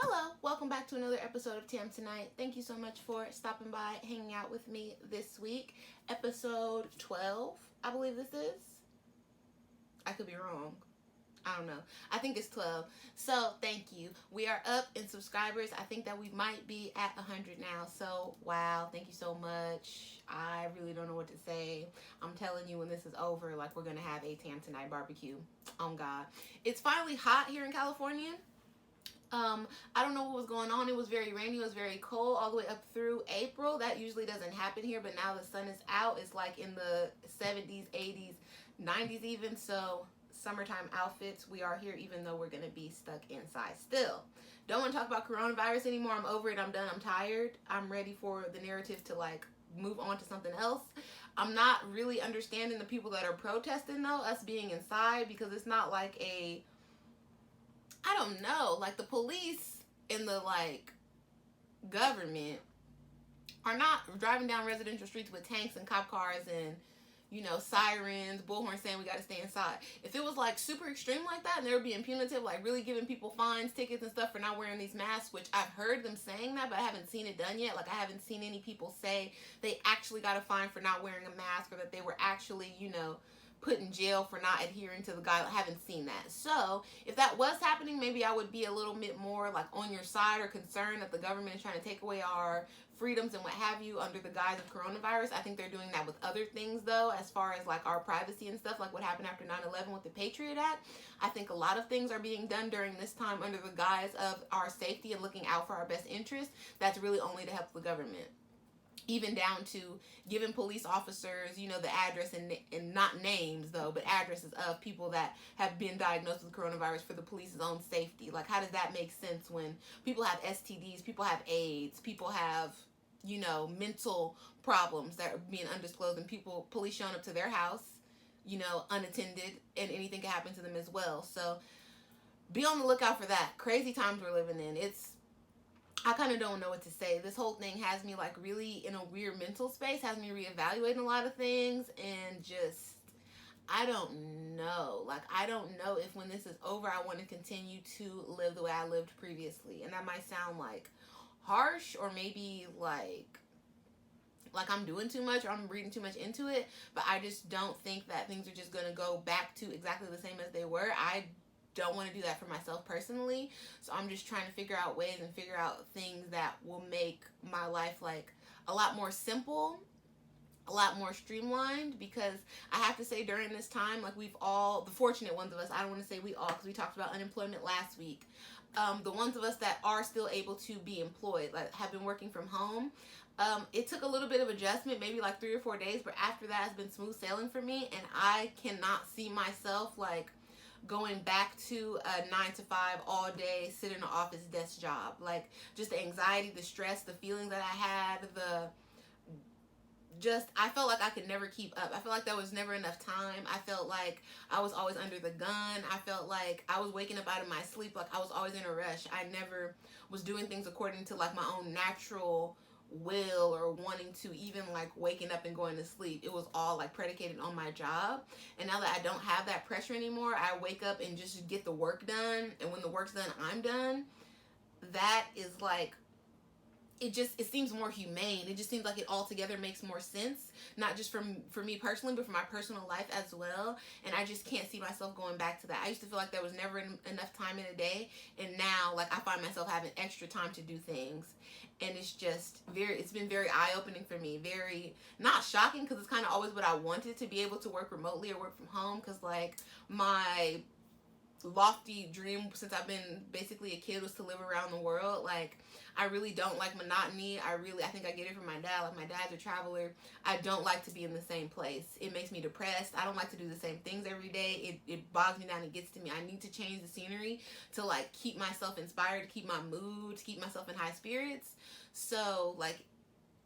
Hello, welcome back to another episode of Tam Tonight. Thank you so much for stopping by, hanging out with me this week. Episode 12, I believe this is. I could be wrong. I don't know. I think it's 12. So, thank you. We are up in subscribers. I think that we might be at 100 now. So, wow. Thank you so much. I really don't know what to say. I'm telling you, when this is over, like, we're going to have a Tam Tonight barbecue. Oh, God. It's finally hot here in California. I don't know what was going on. It was very rainy. It was very cold all the way up through April. That usually doesn't happen here, but now the sun is out. It's like in the 70s, 80s, 90s even. So summertime outfits, we are here even though we're going to be stuck inside still. Don't want to talk about coronavirus anymore. I'm over it. I'm done. I'm tired. I'm ready for the narrative to like move on to something else. I'm not really understanding the people that are protesting though, us being inside, because it's not like a, I don't know, like the police and the like government are not driving down residential streets with tanks and cop cars and, you know, sirens, bullhorns saying we got to stay inside. If it was like super extreme like that and they were being punitive, like really giving people fines, tickets and stuff for not wearing these masks, which I've heard them saying that, but I haven't seen it done yet. Like I haven't seen any people say they actually got a fine for not wearing a mask, or that they were actually, you know, put in jail for not adhering to the guidelines. I haven't seen that. So if that was happening, maybe I would be a little bit more like on your side, or concerned that the government is trying to take away our freedoms and what have you under the guise of coronavirus. I think they're doing that with other things though, as far as like our privacy and stuff, like what happened after 9/11 with the Patriot Act. I think a lot of things are being done during this time under the guise of our safety and looking out for our best interest. That's really only to help the government. Even down to giving police officers, you know, the address and not names though, but addresses of people that have been diagnosed with coronavirus for the police's own safety. Like, how does that make sense when people have STDs, people have AIDS, people have, you know, mental problems that are being undisclosed, and police showing up to their house, you know, unattended, and anything can happen to them as well. So be on the lookout for that. Crazy times we're living in. I kind of don't know what to say. This whole thing has me like really in a weird mental space, has me reevaluating a lot of things, and just, I don't know. Like, I don't know if when this is over, I want to continue to live the way I lived previously. And that might sound like harsh, or maybe like I'm doing too much, or I'm reading too much into it, but I just don't think that things are just going to go back to exactly the same as they were. I don't want to do that for myself personally. So I'm just trying to figure out ways and figure out things that will make my life like a lot more simple, a lot more streamlined, because I have to say during this time, like we've all, the fortunate ones of us, I don't want to say we all, because we talked about unemployment last week, the ones of us that are still able to be employed, like have been working from home, it took a little bit of adjustment, maybe like 3 or 4 days, but after that has been smooth sailing for me, and I cannot see myself like going back to a 9 to 5 all day, sit in an office desk job. Like, just the anxiety, the stress, the feelings that I had, I felt like I could never keep up. I felt like there was never enough time. I felt like I was always under the gun. I felt like I was waking up out of my sleep. Like, I was always in a rush. I never was doing things according to like my own natural will, or wanting to even like waking up and going to sleep. It was all like predicated on my job. And now that I don't have that pressure anymore, I wake up and just get the work done, and when the work's done, I'm done. That is like, it seems more humane. It just seems like it altogether makes more sense, not just for me personally, but for my personal life as well. And I just can't see myself going back to that. I used to feel like there was never enough time in a day, and now like I find myself having extra time to do things. And it's just it's been very eye-opening for me. Very, not shocking, because it's kind of always what I wanted, to be able to work remotely or work from home, because like my lofty dream since I've been basically a kid was to live around the world. Like, I really don't like monotony. I think I get it from my dad. Like, my dad's a traveler. I don't like to be in the same place. It makes me depressed. I don't like to do the same things every day. It bogs me down. It gets to me. I need to change the scenery to like keep myself inspired, to keep my mood, to keep myself in high spirits. So like,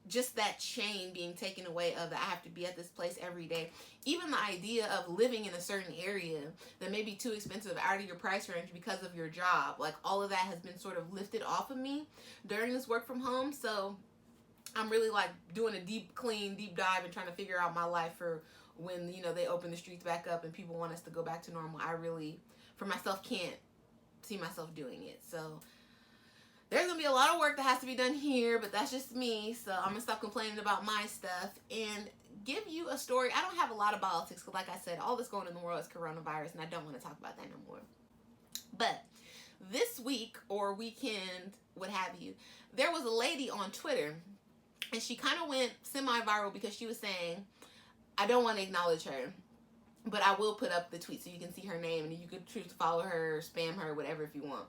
just that chain being taken away of that I have to be at this place every day. Even the idea of living in a certain area that may be too expensive, out of your price range because of your job, like all of that has been sort of lifted off of me during this work from home. So I'm really like doing a deep dive and trying to figure out my life for when, you know, they open the streets back up and people want us to go back to normal. I really, for myself, can't see myself doing it. So be a lot of work that has to be done here, but that's just me. So I'm gonna stop complaining about my stuff and give you a story. I don't have a lot of politics because, like I said, all that's going on in the world is coronavirus, and I don't want to talk about that no more. But this week or weekend, what have you, there was a lady on Twitter, and she kind of went semi-viral because she was saying, I don't want to acknowledge her, but I will put up the tweet so you can see her name, and you could choose to follow her or spam her, whatever, if you want.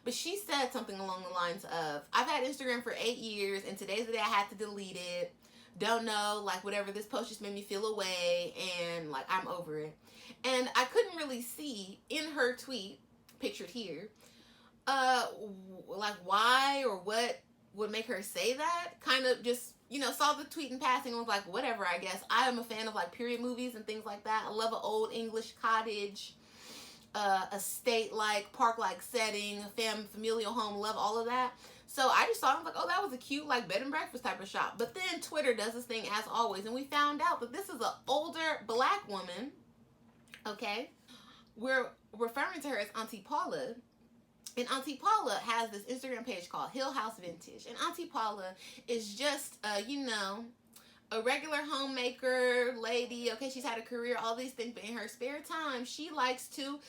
But she said something along the lines of, I've had Instagram for 8 years, and today's the day I had to delete it. Don't know, like, whatever, this post just made me feel away, and, like, I'm over it. And I couldn't really see in her tweet, pictured here, like, why or what would make her say that. Kind of just, you know, saw the tweet in passing and was like, whatever, I guess. I am a fan of, like, period movies and things like that. I love an old English cottage, estate-like, park-like setting, familial home, love all of that. So I just thought, I was like, oh, that was a cute, like, bed and breakfast type of shop. But then Twitter does this thing as always, and we found out that this is an older black woman, okay? We're referring to her as Auntie Paula. And Auntie Paula has this Instagram page called Hill House Vintage. And Auntie Paula is just, you know, a regular homemaker lady. Okay, she's had a career, all these things. But in her spare time, she likes to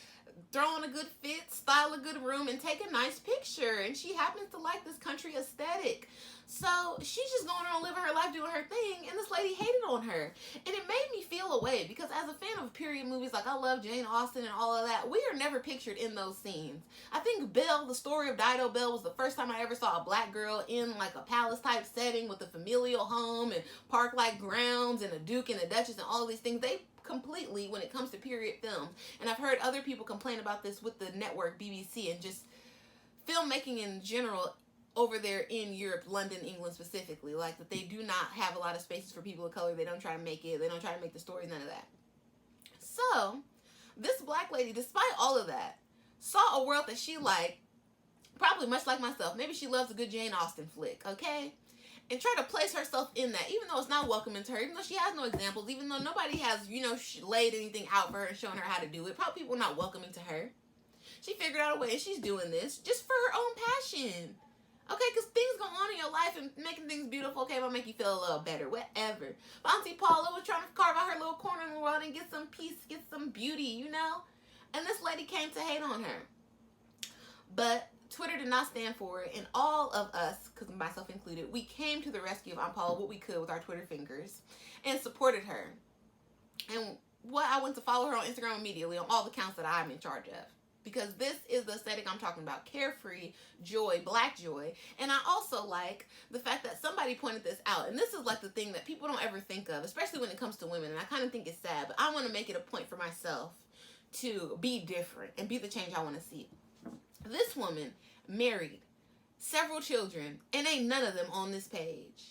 throw on a good fit, style a good room, and take a nice picture. And she happens to like this country aesthetic. So she's just going around living her life, doing her thing, and this lady hated on her. And it made me feel away because as a fan of period movies, like I love Jane Austen and all of that, we are never pictured in those scenes. I think Belle, the story of Dido Belle, was the first time I ever saw a black girl in like a palace type setting with a familial home and park-like grounds and a duke and a duchess and all these things. They completely, when it comes to period films, and I've heard other people complain about this with the network BBC and just filmmaking in general over there in Europe, London, England specifically, like that they do not have a lot of spaces for people of color. They don't try to make it. They don't try to make the story, none of that. So this black lady, despite all of that, saw a world that she liked, probably much like myself. Maybe she loves a good Jane Austen flick, okay? And try to place herself in that, even though it's not welcoming to her, even though she has no examples, even though nobody has, you know, laid anything out for her and shown her how to do it. Probably people not welcoming to her. She figured out a way, and she's doing this just for her own passion. Okay, because things go on in your life and making things beautiful, okay, will make you feel a little better, whatever. But Auntie Paula was trying to carve out her little corner in the world and get some peace, get some beauty, you know? And this lady came to hate on her. But Twitter did not stand for it, and all of us, because myself included, we came to the rescue of Aunt Paula what we could with our Twitter fingers and supported her. And I went to follow her on Instagram immediately on all the accounts that I'm in charge of. Because this is the aesthetic I'm talking about. Carefree, joy, black joy. And I also like the fact that somebody pointed this out. And this is like the thing that people don't ever think of, especially when it comes to women. And I kind of think it's sad, but I want to make it a point for myself to be different and be the change I want to see. This woman married, several children, and ain't none of them on this page.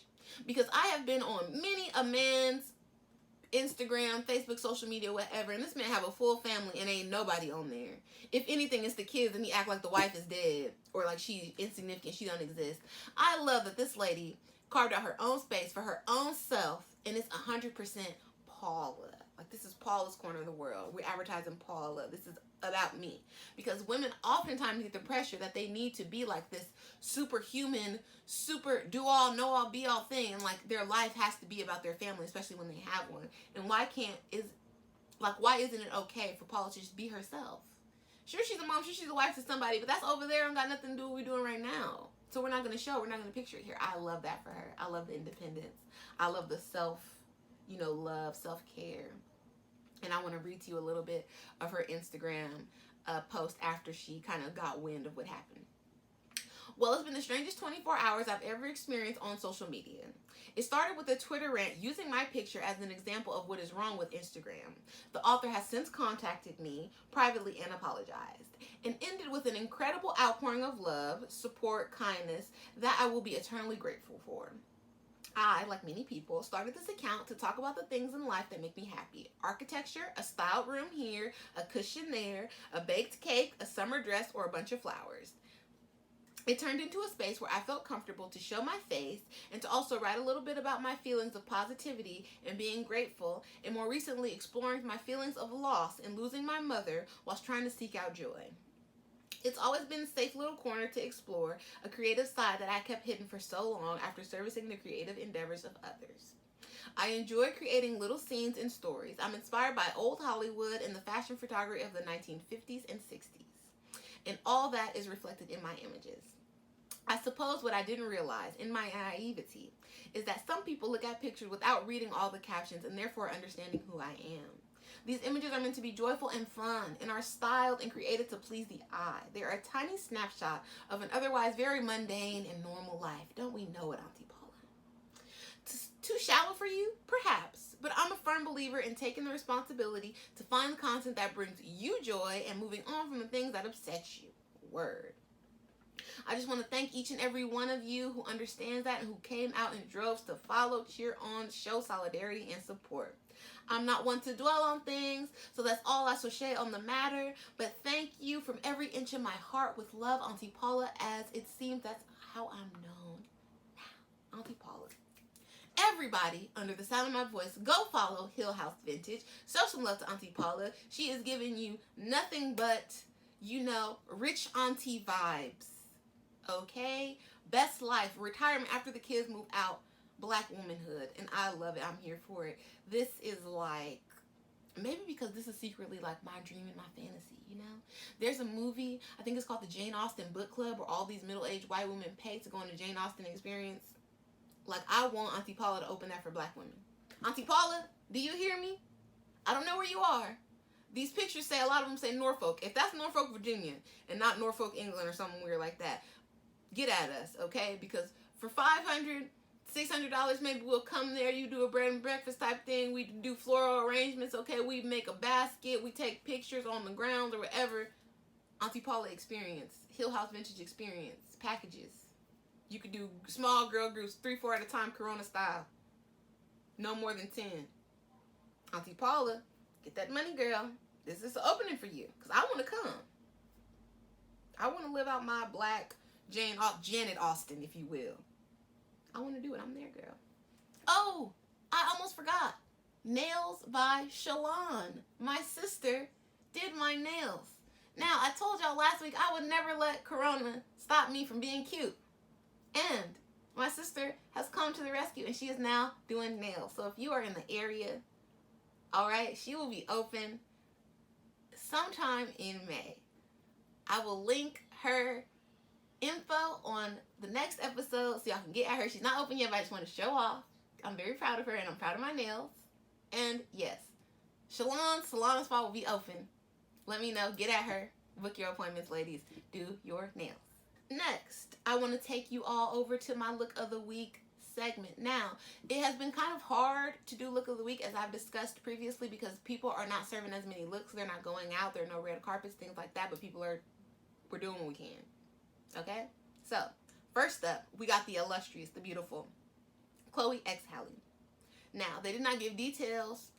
Because I have been on many a man's Instagram, Facebook, social media, whatever, and this man have a full family and ain't nobody on there. If anything, it's the kids and he act like the wife is dead or like she insignificant, she don't exist. I love that this lady carved out her own space for her own self, and it's 100% Paula. Like, this is Paula's corner of the world. We're advertising Paula. This is about me. Because women oftentimes get the pressure that they need to be like this superhuman, super do-all, know-all, be-all thing. And, like, their life has to be about their family, especially when they have one. And why isn't it okay for Paula to just be herself? Sure, she's a mom. Sure, she's a wife to somebody. But that's over there and got nothing to do with what we're doing right now. So we're not going to show. We're not going to picture it here. I love that for her. I love the independence. I love the love, self-care. And I want to read to you a little bit of her Instagram post after she kind of got wind of what happened. Well, it's been the strangest 24 hours I've ever experienced on social media. It started with a Twitter rant using my picture as an example of what is wrong with Instagram. The author has since contacted me privately and apologized, and ended with an incredible outpouring of love, support, kindness that I will be eternally grateful for. I, like many people, started this account to talk about the things in life that make me happy. Architecture, a styled room here, a cushion there, a baked cake, a summer dress, or a bunch of flowers. It turned into a space where I felt comfortable to show my face and to also write a little bit about my feelings of positivity and being grateful, and more recently exploring my feelings of loss and losing my mother whilst trying to seek out joy. It's always been a safe little corner to explore, a creative side that I kept hidden for so long after servicing the creative endeavors of others. I enjoy creating little scenes and stories. I'm inspired by old Hollywood and the fashion photography of the 1950s and 60s. And all that is reflected in my images. I suppose what I didn't realize in my naivety is that some people look at pictures without reading all the captions and therefore understanding who I am. These images are meant to be joyful and fun and are styled and created to please the eye. They are a tiny snapshot of an otherwise very mundane and normal life. Don't we know it, Auntie Paula? Too shallow for you? Perhaps. But I'm a firm believer in taking the responsibility to find the content that brings you joy and moving on from the things that upset you. Word. I just want to thank each and every one of you who understands that and who came out in droves to follow, cheer on, show solidarity and support. I'm not one to dwell on things, so that's all I shall say on the matter. But thank you from every inch of my heart with love, Auntie Paula, as it seems that's how I'm known now. Auntie Paula. Everybody under the sound of my voice, go follow Hill House Vintage. Show some love to Auntie Paula. She is giving you nothing but, you know, rich auntie vibes. Okay? Best life. Retirement after the kids move out. Black womanhood. And I love it. I'm here for it. This is like, maybe because this is secretly like my dream and my fantasy, you know? There's a movie, I think it's called the Jane Austen Book Club, where all these middle-aged white women pay to go on the Jane Austen experience. Like, I want Auntie Paula to open that for black women. Auntie Paula, do you hear me? I don't know where you are. These pictures say, a lot of them say Norfolk. If that's Norfolk, Virginia, and not Norfolk, England, or something weird like that, get at us, okay? Because for $500, $600, maybe we'll come there. You do a bread and breakfast type thing. We do floral arrangements, okay? We make a basket. We take pictures on the ground or whatever. Auntie Paula experience. Hill House Vintage experience. Packages. You could do small girl groups, 3-4 at a time, Corona style. No more than 10. Auntie Paula, get that money, girl. This is an opening for you. Because I want to come. I want to live out my black Janet Austen, if you will. I want to do it. I'm there, girl. Oh, I almost forgot. Nails by Shalon. My sister did my nails. Now, I told y'all last week I would never let Corona stop me from being cute. And my sister has come to the rescue, and she is now doing nails. So if you are in the area, all right, she will be open sometime in May. I will link her info on the next episode so y'all can get at her. She's not open yet, but I just want to show off. I'm very proud of her, and I'm proud of my nails. And yes, Shalon Salon Spa will be open. Let me know. Get at her. Book your appointments, ladies. Do your nails. Next, I want to take you all over to my Look of the Week segment. Now, it has been kind of hard to do Look of the Week, as I've discussed previously, because people are not serving as many looks. They're not going out. There are no red carpets, things like that, but we're doing what we can. Okay? So, first up, we got the illustrious, the beautiful Chloe x Halle. Now, they did not give details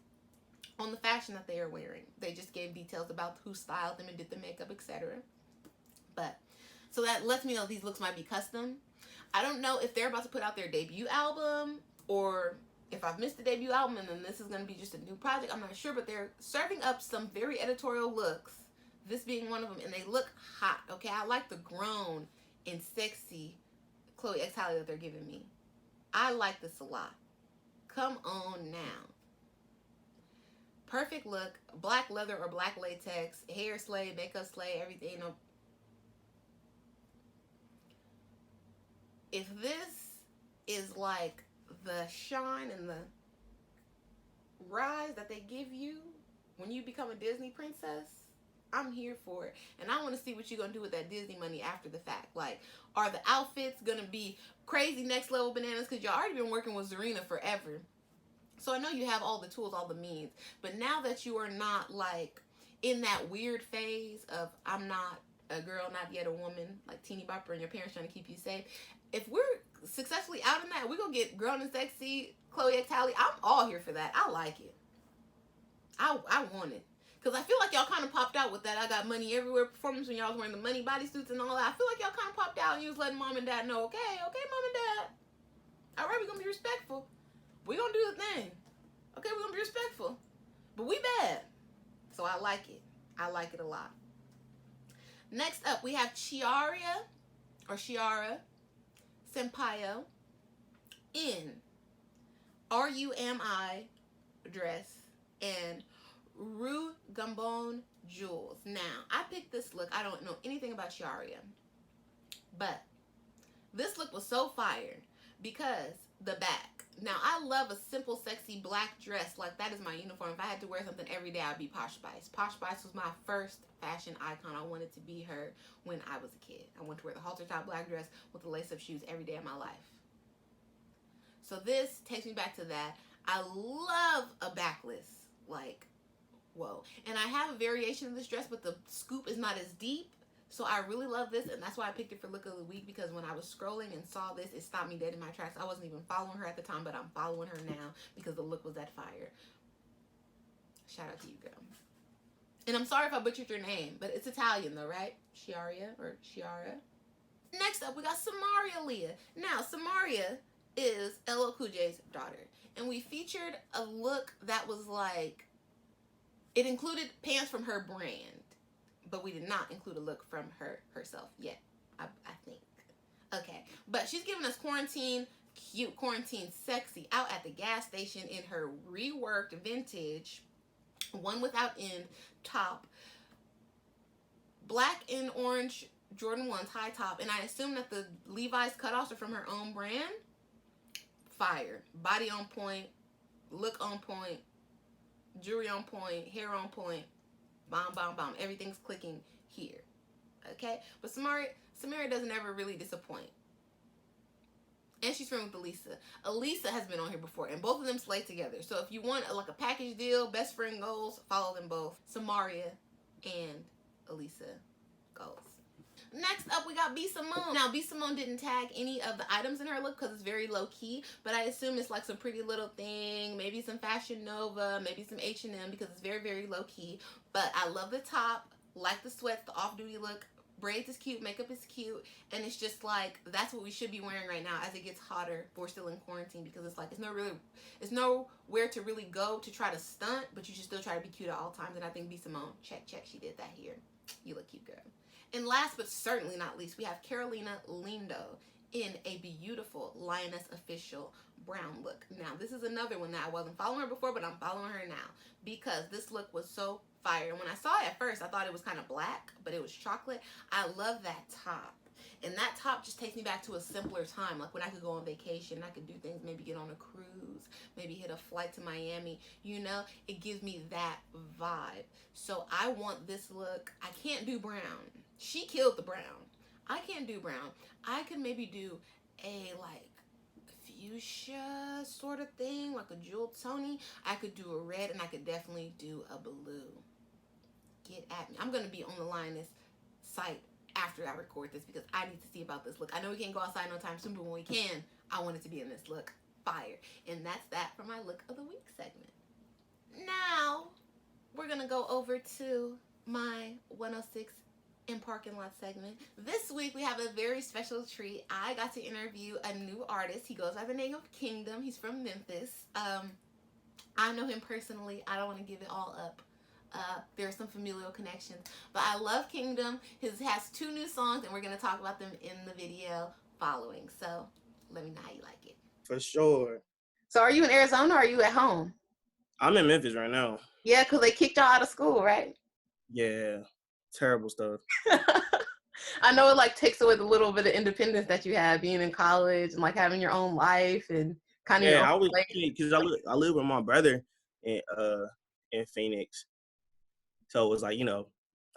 on the fashion that they are wearing. They just gave details about who styled them and did the makeup, etc. So that lets me know these looks might be custom. I don't know if they're about to put out their debut album, or if I've missed the debut album and then this is going to be just a new project. I'm not sure, but they're serving up some very editorial looks, this being one of them, and they look hot, okay? I like the grown and sexy Chloe x Halle that they're giving me. I like this a lot. Come on now. Perfect look, black leather or black latex, hair slay, makeup slay, everything, you know. If this is like the shine and the rise that they give you when you become a Disney princess, I'm here for it. And I want to see what you're going to do with that Disney money after the fact. Like, are the outfits going to be crazy next level bananas? Because y'all already been working with Zarina forever. So I know you have all the tools, all the means. But now that you are not like in that weird phase of I'm not a girl, not yet a woman, like teeny bopper, and your parents trying to keep you safe. If we're successfully out in that, we're going to get grown and sexy Chloe x Halle. I'm all here for that. I like it. I want it. Because I feel like y'all kind of popped out with that I Got Money Everywhere performance when y'all was wearing the money bodysuits and all that. I feel like y'all kind of popped out and you was letting mom and dad know, okay, mom and dad. All right, we're going to be respectful. We're going to do the thing. Okay, we're going to be respectful. But we bad. So I like it. I like it a lot. Next up, we have Chiara Sampaio in RUMI dress and Rue Gambon jewels. Now, I picked this look. I don't know anything about Chiara, but this look was so fire because the back. Now, I love a simple, sexy black dress. Like, that is my uniform. If I had to wear something every day, I'd be Posh Spice. Posh Spice was my first fashion icon. I wanted to be her when I was a kid. I wanted to wear the halter top black dress with the lace-up shoes every day of my life. So this takes me back to that. I love a backless. Like, whoa. And I have a variation of this dress, but the scoop is not as deep. So I really love this, and that's why I picked it for Look of the Week, because when I was scrolling and saw this, it stopped me dead in my tracks. I wasn't even following her at the time, but I'm following her now because the look was that fire. Shout out to you, girl. And I'm sorry if I butchered your name, but it's Italian though, right? Chiara. Next up, we got Samaria Leah. Now, Samaria is LL Cool J's daughter, and we featured a look that was like, it included pants from her brand, but we did not include a look from herself yet, I think. Okay, but she's giving us quarantine cute, quarantine sexy out at the gas station in her reworked vintage one without end top, black and orange Jordan 1s high top, and I assume that the Levi's cutoffs are from her own brand. Fire. Body on point, look on point, jewelry on point, hair on point. Bomb, bomb, bomb. Everything's clicking here. Okay? But Samaria doesn't ever really disappoint. And she's friends with Elisa. Elisa has been on here before, and both of them slay together. So if you want like a package deal, best friend goals, follow them both. Samaria and Elisa goals. Next up, we got B. Simone. Now, B. Simone didn't tag any of the items in her look because it's very low-key, but I assume it's like some Pretty Little Thing, maybe some Fashion Nova, maybe some H&M, because it's very, very low-key. But I love the top, like the sweats, the off-duty look. Braids is cute, makeup is cute, and it's just like, that's what we should be wearing right now as it gets hotter. We're still in quarantine, because it's like, it's nowhere to really go to try to stunt, but you should still try to be cute at all times. And I think B. Simone, check, she did that here. You look cute, girl. And last but certainly not least, we have Carolina Lindo in a beautiful Lioness Official brown look. Now, this is another one that I wasn't following her before, but I'm following her now because this look was so fire. And when I saw it at first, I thought it was kind of black, but it was chocolate. I love that top. And that top just takes me back to a simpler time, like when I could go on vacation, I could do things, maybe get on a cruise, maybe hit a flight to Miami, you know, it gives me that vibe. So I want this look. I can't do brown. She killed the brown. I can't do brown. I could maybe do a like fuchsia sort of thing, like a jewel Tony. I could do a red, and I could definitely do a blue. Get at me. I'm going to be on the Lioness site after I record this because I need to see about this look. I know we can't go outside no time soon, but when we can, I want it to be in this look. Fire. And that's that for my Look of the Week segment. Now, we're going to go over to my 106 in Parking Lot segment. This week, we have a very special treat. I got to interview a new artist. He goes by the name of Kengdom. He's from Memphis. I know him personally. I don't want to give it all up. There's some familial connections, but I love Kengdom. His has 2 new songs, and we're going to talk about them in the video following. So let me know how you like it. For sure. So are you in Arizona or are you at home? I'm in Memphis right now. Yeah, because they kicked y'all out of school, right? Yeah. Terrible stuff. I know it like takes away the little bit of independence that you have being in college and like having your own life and kind of I was because I live with my brother in Phoenix, so it was like, you know,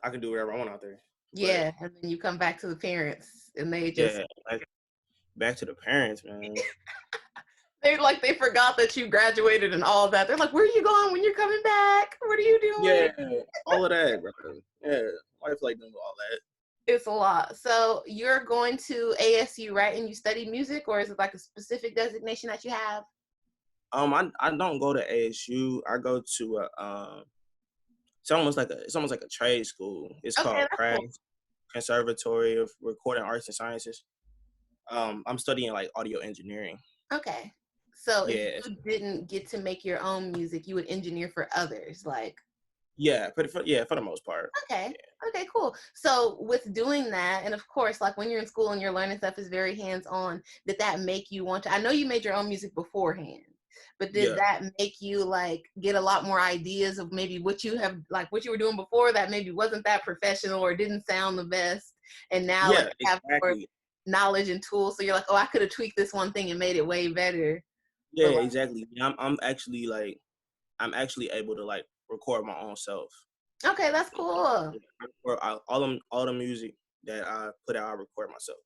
I could do whatever I want out there. Yeah, and then you come back to the parents and they just like, back to the parents, man. They forgot that you graduated and all that. They're like, where are you going when you're coming back? What are you doing? Yeah, all of that, bro. Yeah, life like doing all that. It's a lot. So you're going to ASU, right? And you study music, or is it like a specific designation that you have? I don't go to ASU. I go to it's almost like a trade school. It's called Craft Conservatory of Recording Arts and Sciences. I'm studying like audio engineering. Okay. So if you didn't get to make your own music, you would engineer for others, like. Yeah, for the most part. Okay. Yeah. Okay, cool. So with doing that, and of course, like when you're in school and you're learning stuff is very hands-on, did that make you want to, I know you made your own music beforehand, but did Yeah. that make you like get a lot more ideas of maybe what you have, like what you were doing before that maybe wasn't that professional or didn't sound the best, and now like Yeah, you have more exactly. knowledge and tools, so you're like, oh, I could have tweaked this one thing and made it way better. Yeah, But like, exactly. I'm actually able to like record my own self. okay, that's cool. Yeah, I record all the music that I put out, I record myself.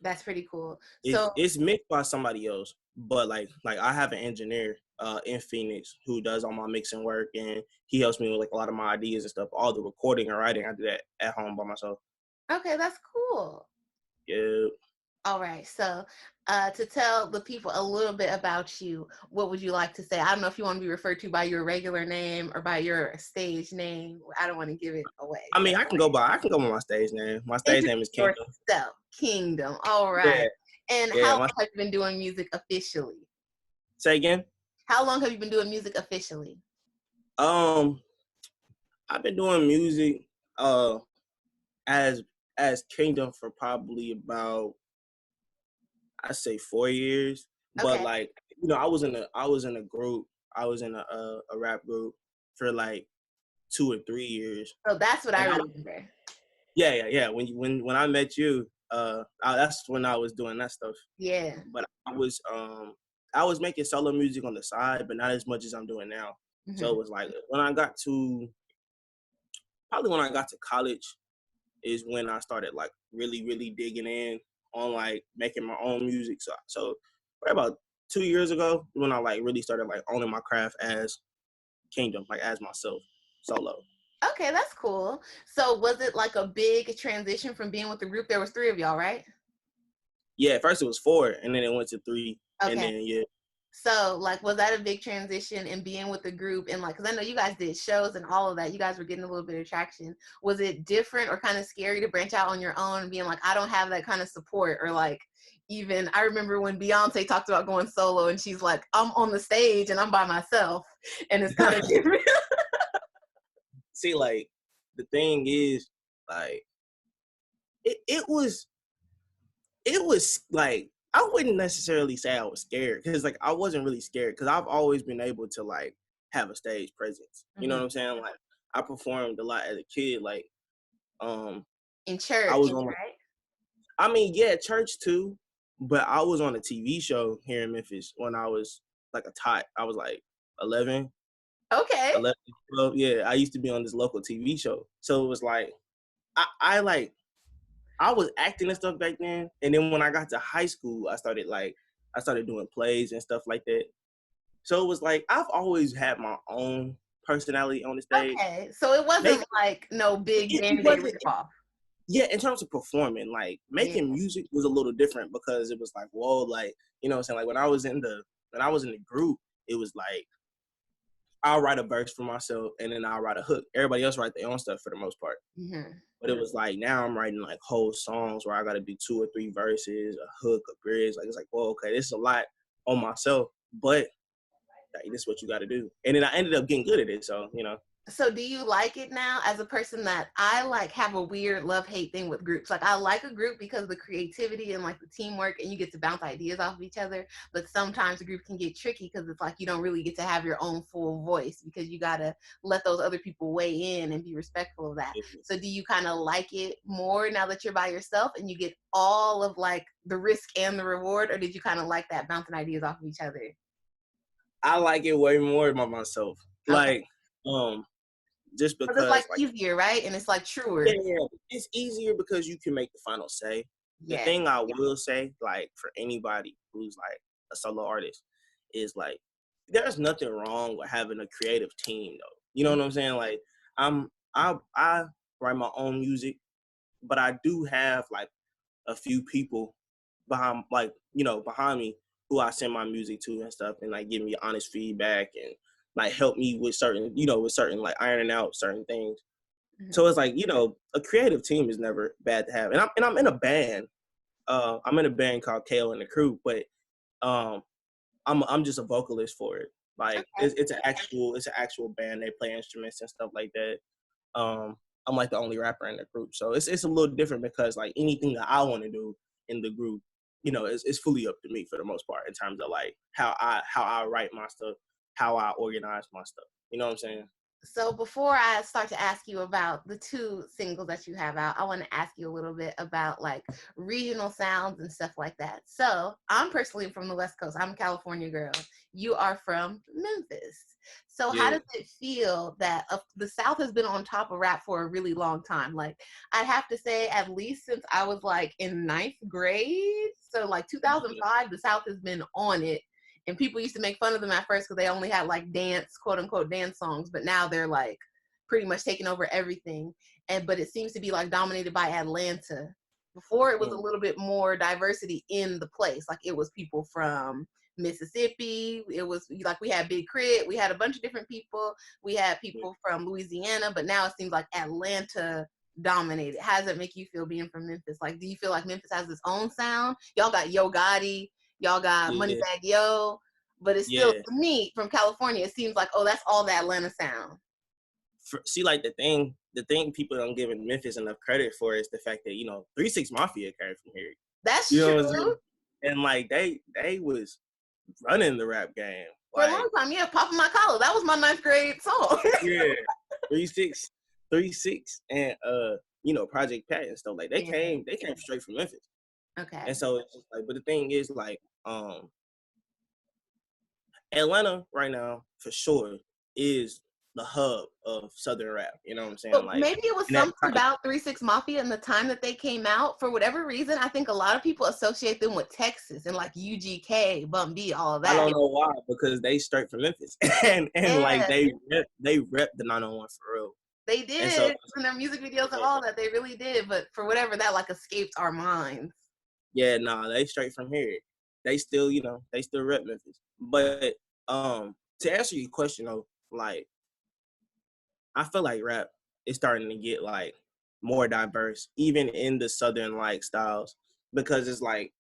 That's pretty cool. It's So it's mixed by somebody else, but like I have an engineer in Phoenix who does all my mixing work, and he helps me with like a lot of my ideas and stuff. All the recording and writing, I do that at home by myself. okay, that's cool. Yeah. All right. So, to tell the people a little bit about you, what would you like to say? I don't know if you want to be referred to by your regular name or by your stage name. I don't want to give it away. I So, mean, I can go by my stage name. My stage name is introduce Kengdom. yourself, Kingdom. All Yeah, right. And yeah. how long have you been doing music officially? Say again. How long have you been doing music officially? Um, I've been doing music uh as Kingdom for probably about, I say, 4 years. But Okay. like, I was in a group. I was in a rap group for like 2 or 3 years. So that's what I And remember. yeah. When I met you, that's when I was doing that stuff. Yeah. But I was making solo music on the side, but not as much as I'm doing now. So Hmm. it was like when I got to college is when I started like really digging in on like making my own music. So probably about 2 years ago when I like really started like owning my craft as Kingdom, like as myself solo. Okay, that's cool. So was it like a big transition from being with the group? There was three of y'all, right? Yeah, at first it was 4, and then it went to 3, and Okay. then yeah. So, like, was that a big transition in being with the group? And, like, because I know you guys did shows and all of that. You guys were getting a little bit of traction. Was it different or kind of scary to branch out on your own and being like, I don't have that kind of support? Or, like, even I remember when Beyonce talked about going solo and she's like, I'm on the stage and I'm by myself. And it's kind of different. See, like the thing is, like it was like I wouldn't necessarily say I was scared because like I wasn't really scared because I've always been able to like have a stage presence. You know Mhm. what I'm saying? Like I performed a lot as a kid. Like um In I church, was on. right? I mean, yeah, church too, but I was on a TV show here in Memphis when I was like a tot. I was like 11, Okay. 11, 12. Yeah, I used to be on this local TV show, so it was like I like I was acting and stuff back then, and then when I got to high school, I started doing plays and stuff like that. So it was like I've always had my own personality on the stage. Okay. So it Maybe wasn't like no big it Danny Day wasn't. ripoff. Yeah, in terms of performing, like Yeah. making music was a little different because it was like, whoa, like you know what I'm saying? Like when I was in the group, it was like I'll write a verse for myself and then I'll write a hook. Everybody else write their own stuff for the most part. Hmm. But it was like now I'm writing like whole songs where I gotta do 2 or 3 verses, a hook, a bridge. Like it's like, whoa, okay, this is a lot on myself, but like, this is what you gotta do. And then I ended up getting good at it. So, you know. So do you like it now? As a person that I like have a weird love-hate thing with groups. Like I like a group because of the creativity and like the teamwork and you get to bounce ideas off of each other. But sometimes a group can get tricky because it's like you don't really get to have your own full voice because you gotta let those other people weigh in and be respectful of that. So do you kind of like it more now that you're by yourself and you get all of like the risk and the reward, or did you kind of like that bouncing ideas off of each other? I like it way more by myself. Okay. Like, just Because it's like because like easier, right? And it's like truer. yeah, it's easier because you can make the final say. The Yes. thing I will say, like for anybody who's like a solo artist, is like there's nothing wrong with having a creative team though. You know what I'm saying? Like I write my own music, but I do have like a few people behind me who I send my music to and stuff and like give me honest feedback and like help me with certain like ironing out certain things. Mhm. So it's like, a creative team is never bad to have. And I'm in a band. I'm in a band called Kale and the Crew, but um I'm just a vocalist for it. Like it's an actual band. They play instruments and stuff like that. I'm like the only rapper in the group, so it's a little different because like anything that I want to do in the group, you know, it's fully up to me for the most part in terms of like how I write my stuff, how I organize my stuff. You know what I'm saying? So before I start to ask you about the 2 singles that you have out, I want to ask you a little bit about like regional sounds and stuff like that. So I'm personally from the West Coast. I'm a California girl. You are from Memphis. So how does it feel that the South has been on top of rap for a really long time? Like I'd have to say at least since I was like in 9th grade. So like 2005, the South has been on it. And people used to make fun of them at first because they only had like dance, quote unquote, dance songs. But now they're like pretty much taking over everything. But it seems to be like dominated by Atlanta. Before it was a little bit more diversity in the place. Like it was people from Mississippi. It was like we had Big Crit. We had a bunch of different people. We had people from Louisiana. But now it seems like Atlanta dominated. How does it make you feel being from Memphis? Like, do you feel like Memphis has its own sound? Y'all got Yo Gotti. Y'all got Moneybagg Yo, but it's still, to me, from California, it seems like, oh, that's all the Atlanta sound. See, like the thing people don't give Memphis enough credit for is the fact that, you know, 3 6 Mafia came from here. That's true. And like they was running the rap game for a long time. Yeah, Poppin' My Collar. That was my 9th grade song. Yeah, 3 6, and you know, Project Pat and stuff like they came straight from Memphis. Okay. And so it's just like, but the thing is like, Atlanta right now for sure is the hub of Southern rap. You know what I'm saying? But like maybe it was something about 3 6 Mafia and the time that they came out. For whatever reason, I think a lot of people associate them with Texas and like UGK, Bump B, all that. I don't know why, because they straight from Memphis and like they rep the 901 for real. They did, so, in their music videos and all that, they really did. But for whatever, that like escaped our minds. Yeah, nah, they straight from here. They still, you know, they still rep Memphis. But to answer your question though, like I feel like rap is starting to get like more diverse, even in the Southern like styles, because it's like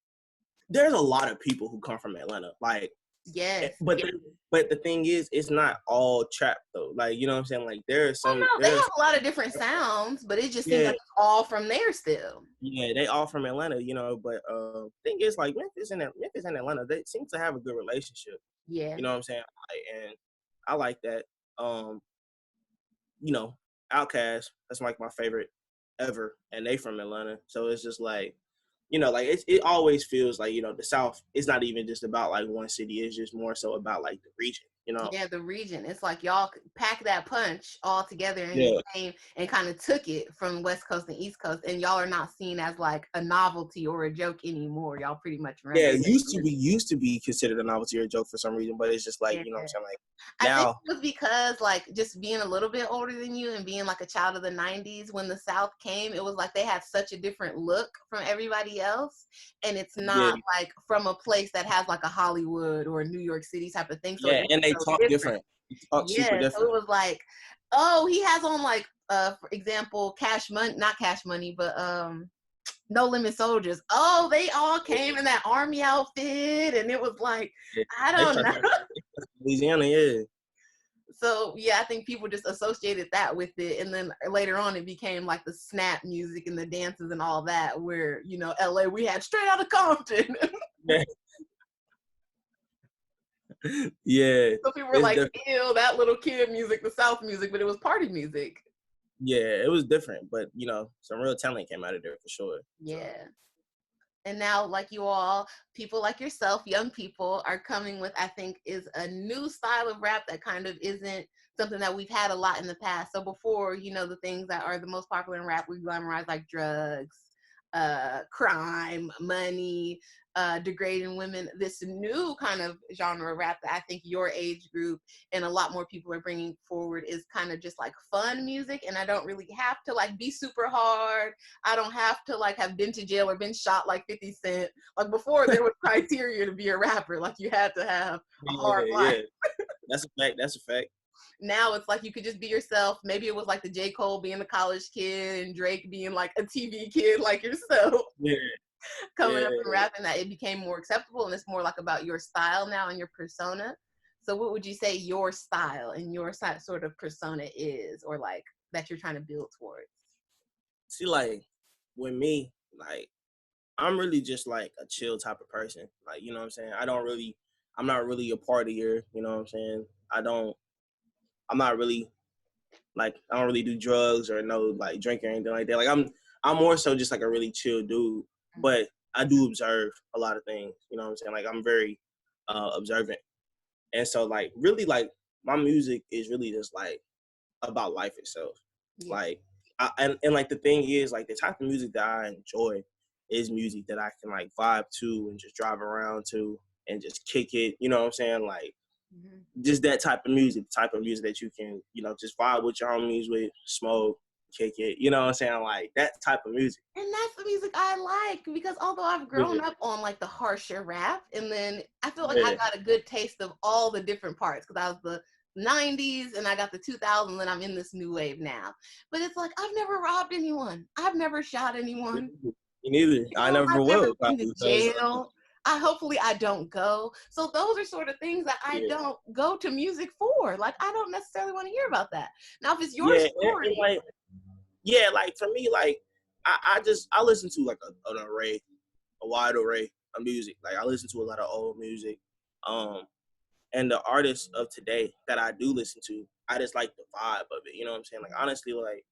there's a lot of people who come from Atlanta, like. Yes. But the thing is, it's not all trap though. Like, you know what I'm saying? Like there are some. Well, no, they have a lot of different sounds, but it just seems like it's all from there still. Yeah, they all from Atlanta, you know. But thing is, like Memphis and Atlanta, they seem to have a good relationship. Yeah. You know what I'm saying? And I like that. You know, Outkast, that's like my favorite ever, and they from Atlanta, so it's just like. You know, like it always feels like, you know, the South is not even just about like one city. It's just more so about like the region, you know? Yeah, the region. It's like y'all pack that punch all together and came and kind of took it from West Coast and East Coast. And y'all are not seen as like a novelty or a joke anymore. Y'all pretty much run. Yeah, it used to be considered a novelty or a joke for some reason, but it's just like, you know what I'm saying? Like now, I think it was because like just being a little bit older than you and being like a child of the 90s, when the South came, it was like they had such a different look from everybody else. And it's not like from a place that has like a Hollywood or a New York City type of thing. So and they talk different. Super different. So it was like, oh, he has on like for example, not Cash Money, but No Limit Soldiers. Oh, they all came in that army outfit, and it was like, I don't know. Louisiana, yeah. So yeah, I think people just associated that with it, and then later on it became like the snap music and the dances and all that. Where, you know, LA, we had Straight Outta Compton. Yeah. So people were like, ew, that little kid music, the South music, but it was party music. Yeah, it was different, but you know, some real talent came out of there for sure. Yeah. So. And now, like you all, people like yourself, young people, are coming with, I think, is a new style of rap that kind of isn't something that we've had a lot in the past. So before, you know, the things that are the most popular in rap, we glamorize like drugs, crime, money, degrading women. This new kind of genre of rap that I think your age group and a lot more people are bringing forward is kind of just like fun music, and I don't really have to like be super hard. I don't have to like have been to jail or been shot like 50 Cent. Like before, there was criteria to be a rapper. Like you had to have a hard life. That's a fact. Now it's like you could just be yourself. Maybe it was like the J. Cole being a college kid and Drake being like a TV kid like yourself. Coming up and rapping, that it became more acceptable, and it's more like about your style now and your persona. So what would you say your style and your sort of persona is, or like that you're trying to build towards? See, like with me, like I'm really just like a chill type of person. Like, you know what I'm saying? I'm not really a partier, you know what I'm saying? I'm not really like, I don't really do drugs or no like drinking or anything like that. Like I'm more so just like a really chill dude, but I do observe a lot of things, you know what I'm saying? Like I'm very observant. And so like really like my music is really just like about life itself. Yeah. Like and like the thing is like the type of music that I enjoy is music that I can like vibe to and just drive around to and just kick it, you know what I'm saying? Like just that type of music, the type of music that you can, you know, just vibe with your homies with, smoke, kick it, you know what I'm saying? Like that type of music. And that's the music I like, because although I've grown up on like the harsher rap, and then I feel like I got a good taste of all the different parts, because I was the 90s and I got the 2000s and I'm in this new wave now. But it's like, I've never robbed anyone. I've never shot anyone. Me neither. You I know, never I've never will. been to Probably, jail. Hopefully I don't go. So those are sort of things that I don't go to music for. Like, I don't necessarily want to hear about that. Now, if it's your story. And like, yeah, like for me, like I listen to like a wide array of music. Like I listen to a lot of old music. And the artists of today that I do listen to, I just like the vibe of it. You know what I'm saying? Like honestly, like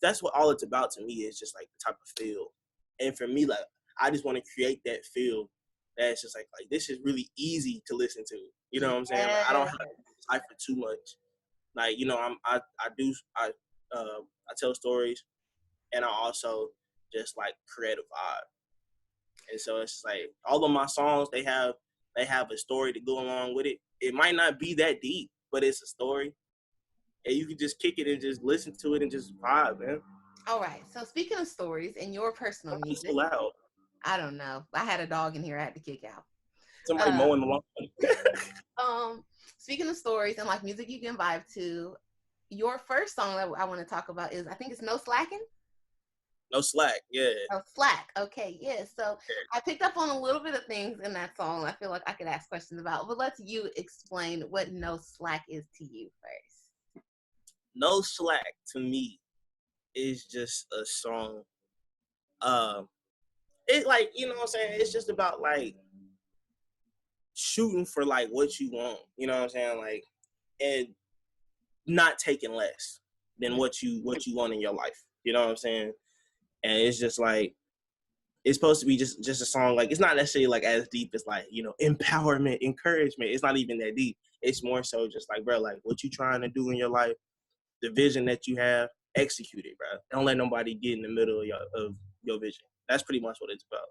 that's what all it's about to me, is just like the type of feel. And for me, like I just want to create that feel that's just like this is really easy to listen to. You know what I'm saying? Like I don't have to decipher too much. Like, you know, I tell stories, and I also just like create a vibe. And so it's like all of my songs, they have a story to go along with it. It might not be that deep, but it's a story. And you can just kick it and just listen to it and just vibe, man. All right. So speaking of stories and your personal music, so loud. I don't know. I had a dog in here I had to kick out. Somebody mowing the lawn. Speaking of stories and like music you can vibe to, your first song that I want to talk about is, I think it's No Slacking. No Slack, yeah. Oh, Slack. Okay, yeah. So I picked up on a little bit of things in that song I feel like I could ask questions about, but let's you explain what No Slack is to you first. No Slack to me is just a song. It like, you know what I'm saying? It's just about like shooting for like what you want, you know what I'm saying? Like, and not taking less than what you want in your life. You know what I'm saying? And it's just like, it's supposed to be just a song. Like, it's not necessarily like as deep as like, you know, empowerment, encouragement. It's not even that deep. It's more so just like, bro, like what you trying to do in your life, the vision that you have, execute it, bro. Don't let nobody get in the middle of your vision. That's pretty much what it's about.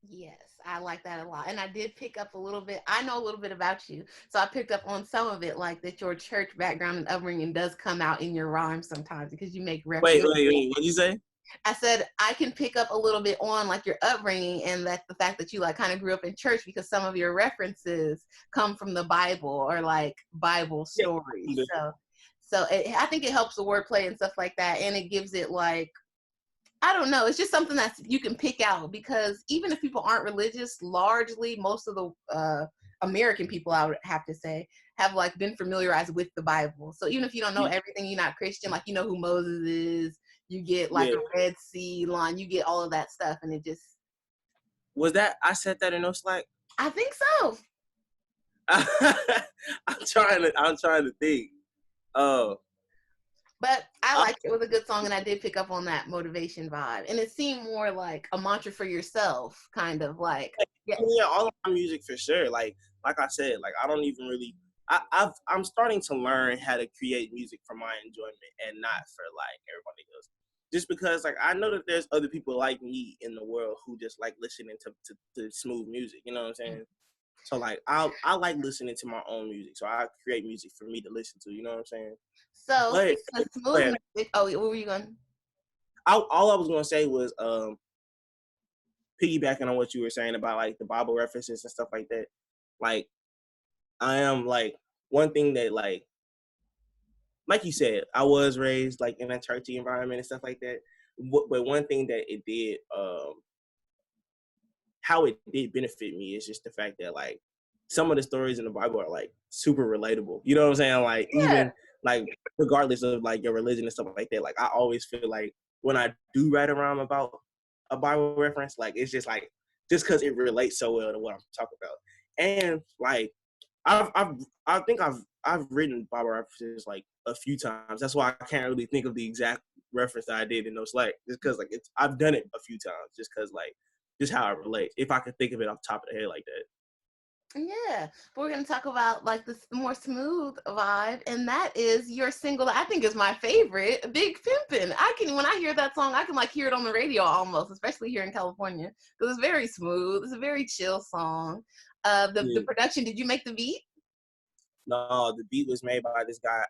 Yes, I like that a lot. And I did pick up a little bit. I know a little bit about you. So I picked up on some of it, like that your church background and upbringing does come out in your rhymes sometimes, because you make references. Wait. What'd you say? I said, I can pick up a little bit on like your upbringing, and that the fact that you like kind of grew up in church, because some of your references come from the Bible or like Bible stories. Yeah. So I think it helps the wordplay and stuff like that. And it gives it like, I don't know. It's just something that you can pick out, because even if people aren't religious, largely most of the American people, I would have to say, have like been familiarized with the Bible. So even if you don't know everything, you're not Christian, like you know who Moses is, you get like a Red Sea line, you get all of that stuff, and it just. Was that, I said that in No Slack? I think so. I'm trying to think. But I liked it. It was a good song, and I did pick up on that motivation vibe. And it seemed more like a mantra for yourself, kind of like. Yeah, all of my music for sure. Like I said, like I don't even really. I'm starting to learn how to create music for my enjoyment and not for like everybody else. Just because like I know that there's other people like me in the world who just like listening to smooth music. You know what I'm saying? Mm-hmm. So like I like listening to my own music. So I create music for me to listen to. You know what I'm saying? So smooth music. Oh, what were you going? All I was gonna say was piggybacking on what you were saying about like the Bible references and stuff like that. Like I am like one thing that like you said, I was raised like in a churchy environment and stuff like that. But one thing that it did, how it did benefit me is just the fact that like some of the stories in the Bible are like super relatable. You know what I'm saying? Like even like regardless of like your religion and stuff like that, like I always feel like when I do write a rhyme about a Bible reference, like it's just like just because it relates so well to what I'm talking about. And like I think I've written Bible references like a few times. That's why I can't really think of the exact reference that I did in those like just because like I've done it a few times just because like just how it relates. If I could think of it off the top of the head like that. Yeah, but we're gonna talk about like the more smooth vibe, and that is your single. I think is my favorite, "Big Pimpin'." When I hear that song, I can like hear it on the radio almost, especially here in California, because it's very smooth. It's a very chill song. The production. Did you make the beat? No, the beat was made by this guy.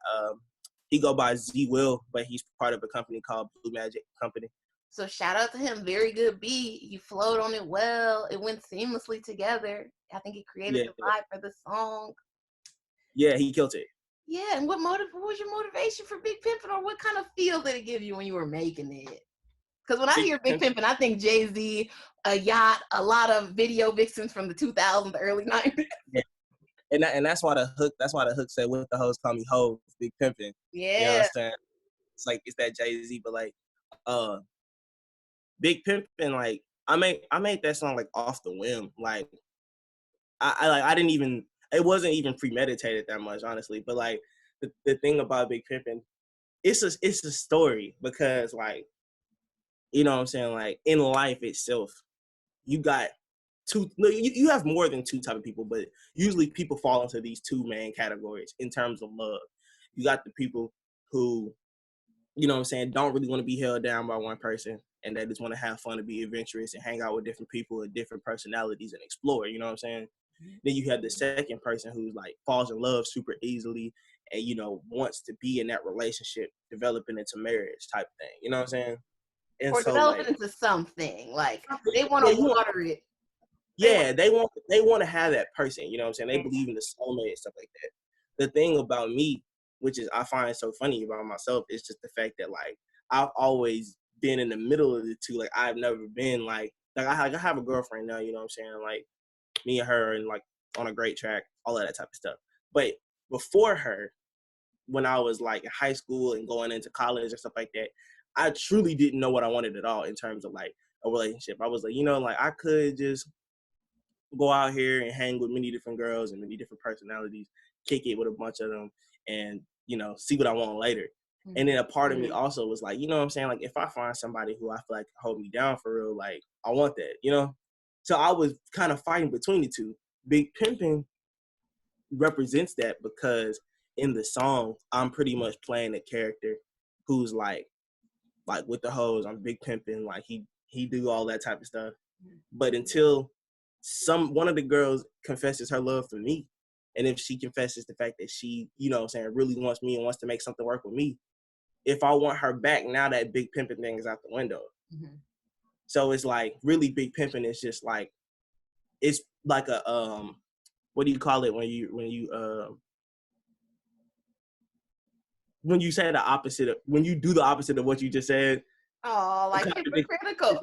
He go by Z Will, but he's part of a company called Blue Magic Company. So shout out to him. Very good beat. You flowed on it well. It went seamlessly together. I think he created the vibe for the song. Yeah, he killed it. Yeah, and what was your motivation for Big Pimpin', or what kind of feel did it give you when you were making it? Because when I hear Big Pimpin', I think Jay-Z, a yacht, a lot of video vixens from the 2000s, the early 90s. Yeah. And that's why the hook said, "What the hoes call me ho, Big Pimpin'." Yeah. You know what I'm saying? It's like it's that Jay-Z, but like Big Pimpin', like I made that song like off the whim. Like I didn't even, it wasn't even premeditated that much, honestly. But like the thing about Big Pimpin', it's a story because like, you know what I'm saying? Like in life itself, you got you have more than two type of people, but usually people fall into these two main categories in terms of love. You got the people who, you know what I'm saying, don't really want to be held down by one person and they just want to have fun and be adventurous and hang out with different people and different personalities and explore, you know what I'm saying? Then you have the second person who's like falls in love super easily and, you know, wants to be in that relationship, developing into marriage type thing, you know what I'm saying? And or so developing like into something. Like they want to water it. They want to have that person, you know what I'm saying? They believe in the soulmate and stuff like that. The thing about me, which is I find so funny about myself, is just the fact that like I've always been in the middle of the two. Like I've never been like I have a girlfriend now, you know what I'm saying? Like me and her and like on a great track, all of that type of stuff. But before her, when I was like in high school and going into college and stuff like that, I truly didn't know what I wanted at all in terms of like a relationship. I was like, you know, like I could just go out here and hang with many different girls and many different personalities, kick it with a bunch of them, and, you know, see what I want later. Mm-hmm. And then a part of me also was like, you know what I'm saying? Like, if I find somebody who I feel like can hold me down for real, like, I want that, you know? So I was kind of fighting between the two. Big Pimpin' represents that because in the song, I'm pretty much playing a character who's like with the hoes, I'm Big Pimpin', like he do all that type of stuff. But until one of the girls confesses her love for me, and if she confesses the fact that she, you know what I'm saying, really wants me and wants to make something work with me, if I want her back, now that Big Pimpin' thing is out the window. Mm-hmm. So it's like really Big Pimpin' is just like, it's like a what do you call it when you say the opposite of, when you do the opposite of what you just said? Oh, like hypocritical.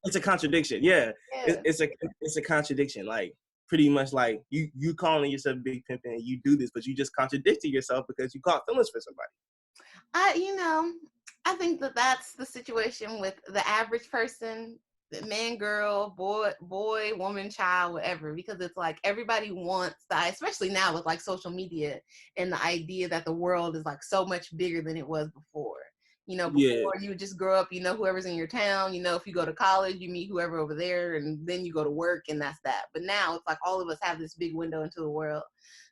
It's a contradiction. Yeah. It's a contradiction. Like pretty much like you calling yourself Big Pimpin' and you do this, but you just contradicted yourself because you caught feelings for somebody. I think that's the situation with the average person, the man, girl, boy, woman, child, whatever, because it's like everybody wants that, especially now with like social media and the idea that the world is like so much bigger than it was before. You know, before you would just grow up, you know, whoever's in your town, you know, if you go to college, you meet whoever over there and then you go to work and that's that. But now it's like all of us have this big window into the world.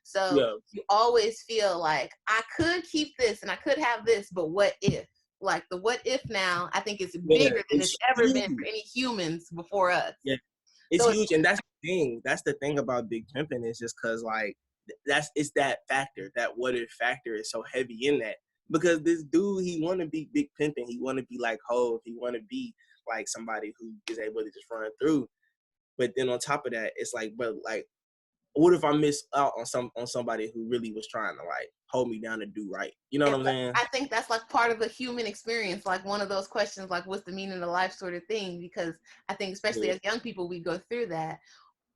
So you always feel like I could keep this and I could have this, but what if? Like the what if now, I think it's bigger than it's ever been for any humans before us. Yeah, it's huge. And that's the thing. That's the thing about Big Pimpin' is just because like it's that factor, that what if factor is so heavy in that. Because this dude, he want to be Big Pimpin'. He want to be like Hov. He want to be like somebody who is able to just run through. But then on top of that, it's like, but like, what if I miss out on somebody who really was trying to like hold me down and do right? You know what I'm saying? I think that's like part of the human experience, like one of those questions, like what's the meaning of life sort of thing. Because I think especially as young people, we go through that.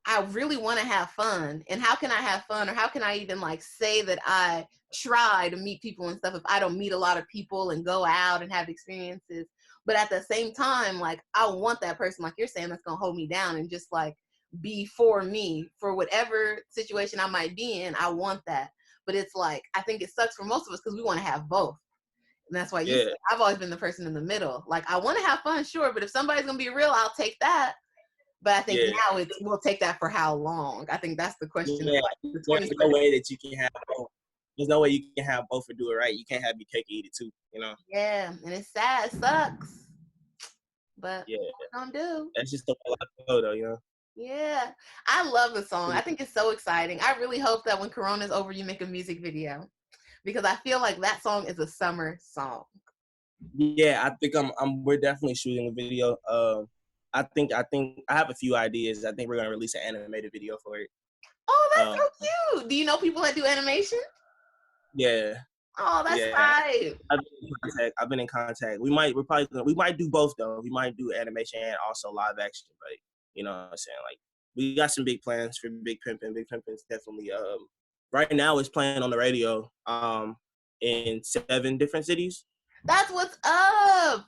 I really want to have fun. And how can I have fun, or how can I even like say that I try to meet people and stuff if I don't meet a lot of people and go out and have experiences? But at the same time, like, I want that person, like you're saying, that's gonna hold me down and just like be for me for whatever situation I might be in. I want that. But it's like, I think it sucks for most of us because we want to have both. And that's why you said, I've always been the person in the middle. Like, I want to have fun, sure, but if somebody's gonna be real, I'll take that. But I think now it's, we'll take that for how long? I think that's the question. Yeah. Like, There's no way that you can have both. There's no way you can have both and do it right. You can't have your cake and eat it too, you know? Yeah, and it's sad. It sucks. But what we gonna do? That's just the way I go, though, you know? Yeah. I love the song. I think it's so exciting. I really hope that when Corona's over, you make a music video. Because I feel like that song is a summer song. Yeah, I think we're definitely shooting a video. I think I have a few ideas. I think we're gonna release an animated video for it. Oh, that's so cute. Do you know people that do animation? Yeah. Oh, that's right. I've been in contact. We might do both though. We might do animation and also live action, but you know what I'm saying? Like, we got some big plans for Big Pimpin'. Big Pimpin's definitely right now it's playing on the radio in 7 different cities. That's what's up.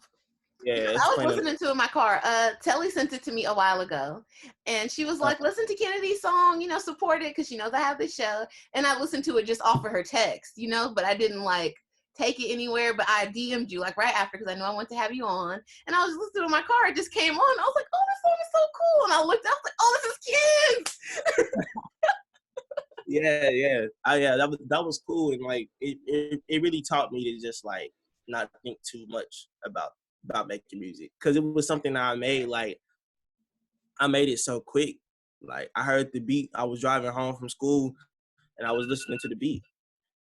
Yeah, I was listening to it in my car. Telly sent it to me a while ago, and she was like, listen to Kennedy's song, you know, support it, because she knows I have this show. And I listened to it just off of her text, you know, but I didn't like take it anywhere. But I DM'd you like right after, because I know I want to have you on. And I was listening to my car, it just came on. I was like, oh, this song is so cool. And I looked up, like, oh, this is kids. Yeah, that was cool. And like it really taught me to just like not think too much about making music, because it was something that I made it so quick. Like, I heard the beat, I was driving home from school and I was listening to the beat,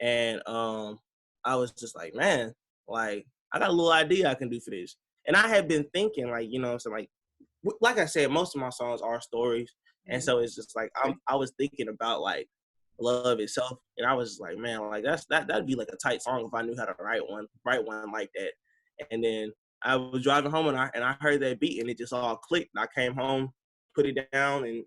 and I was just like, man, like, I got a little idea I can do for this. And I had been thinking, like, you know, so like I said, most of my songs are stories, and so it's just like I was thinking about like love itself, and I was like, man, like that'd be like a tight song if I knew how to write one like that. And then I was driving home and I heard that beat and it just all clicked. I came home, put it down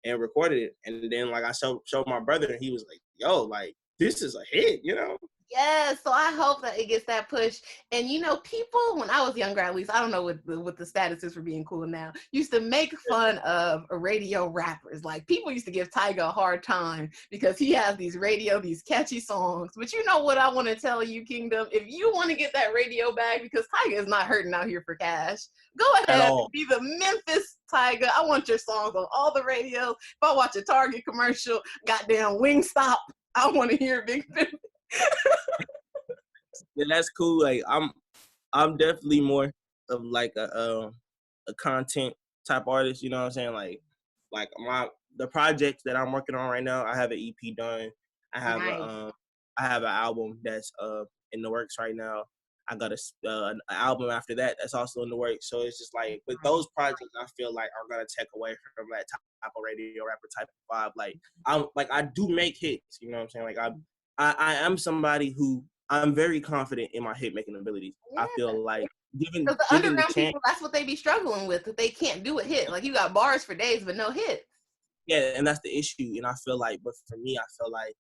and recorded it. And then like I showed my brother and he was like, yo, like, this is a hit, you know? Yeah, so I hope that it gets that push. And you know, people, when I was younger, at least, I don't know what the status is for being cool now, used to make fun of radio rappers. Like, people used to give Tyga a hard time because he has these catchy songs. But you know what I want to tell you, Kingdom? If you want to get that radio bag, because Tyga is not hurting out here for cash, go ahead and be the Memphis Tyga. I want your songs on all the radios. If I watch a Target commercial, goddamn Wingstop, I want to hear Big Pimpin'. Yeah, that's cool. Like, I'm definitely more of like a content type artist, you know what I'm saying? Like the projects that I'm working on right now, I have an EP done. I have I have an album that's in the works right now. I got an album after that that's also in the works. So it's just like, with those projects, I feel like are gonna take away from that type of radio rapper type of vibe. Like, I do make hits, you know what I'm saying? Like, I am somebody who, I'm very confident in my hit making abilities. Yeah. I feel like given the underground people, that's what they be struggling with, that they can't do a hit. Like, you got bars for days but no hits. Yeah, and that's the issue. And I feel like, but for me, I feel like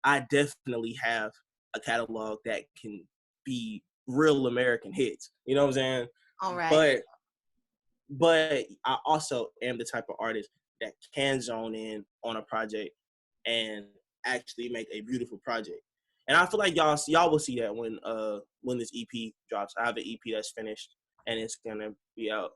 I definitely have a catalog that can be real American hits. You know what I'm saying? All right. But I also am the type of artist that can zone in on a project and actually make a beautiful project. And I feel like y'all will see that when this EP drops. I have an EP that's finished and it's gonna be out.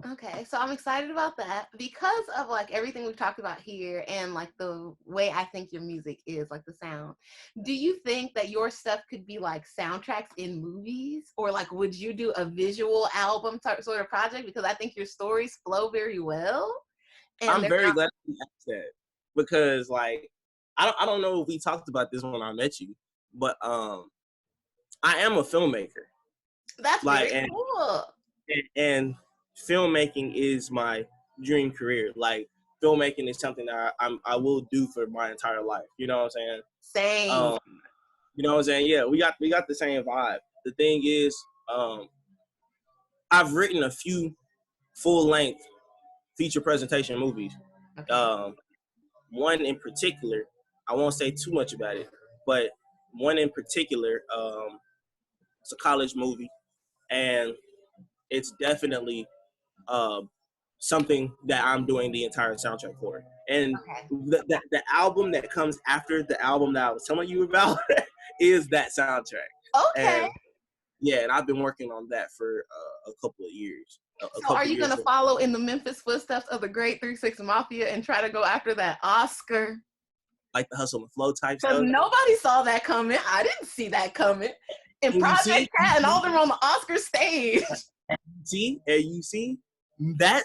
Okay, so I'm excited about that because of like everything we've talked about here and like the way I think your music is, like the sound. Do you think that your stuff could be like soundtracks in movies, or like would you do a visual album sort of project? Because I think your stories flow very well. And I'm very glad you asked that, because like I don't know if we talked about this when I met you, but I am a filmmaker. That's like, very cool. And filmmaking is my dream career. Like, filmmaking is something that I will do for my entire life. You know what I'm saying? Same. You know what I'm saying? Yeah, we got the same vibe. The thing is, I've written a few full-length feature presentation movies. Okay. One in particular, I won't say too much about it, but one in particular, it's a college movie, and it's definitely something that I'm doing the entire soundtrack for. And the album that comes after the album that I was telling you about is that soundtrack. Okay. And I've been working on that for a couple of years. So are you going to follow in the Memphis footsteps of the great 3 6 Mafia and try to go after that Oscar? Like the Hustle and Flow type stuff? Because nobody saw that coming. I didn't see that coming. And Project Cat and all them on the Oscar stage. You see, that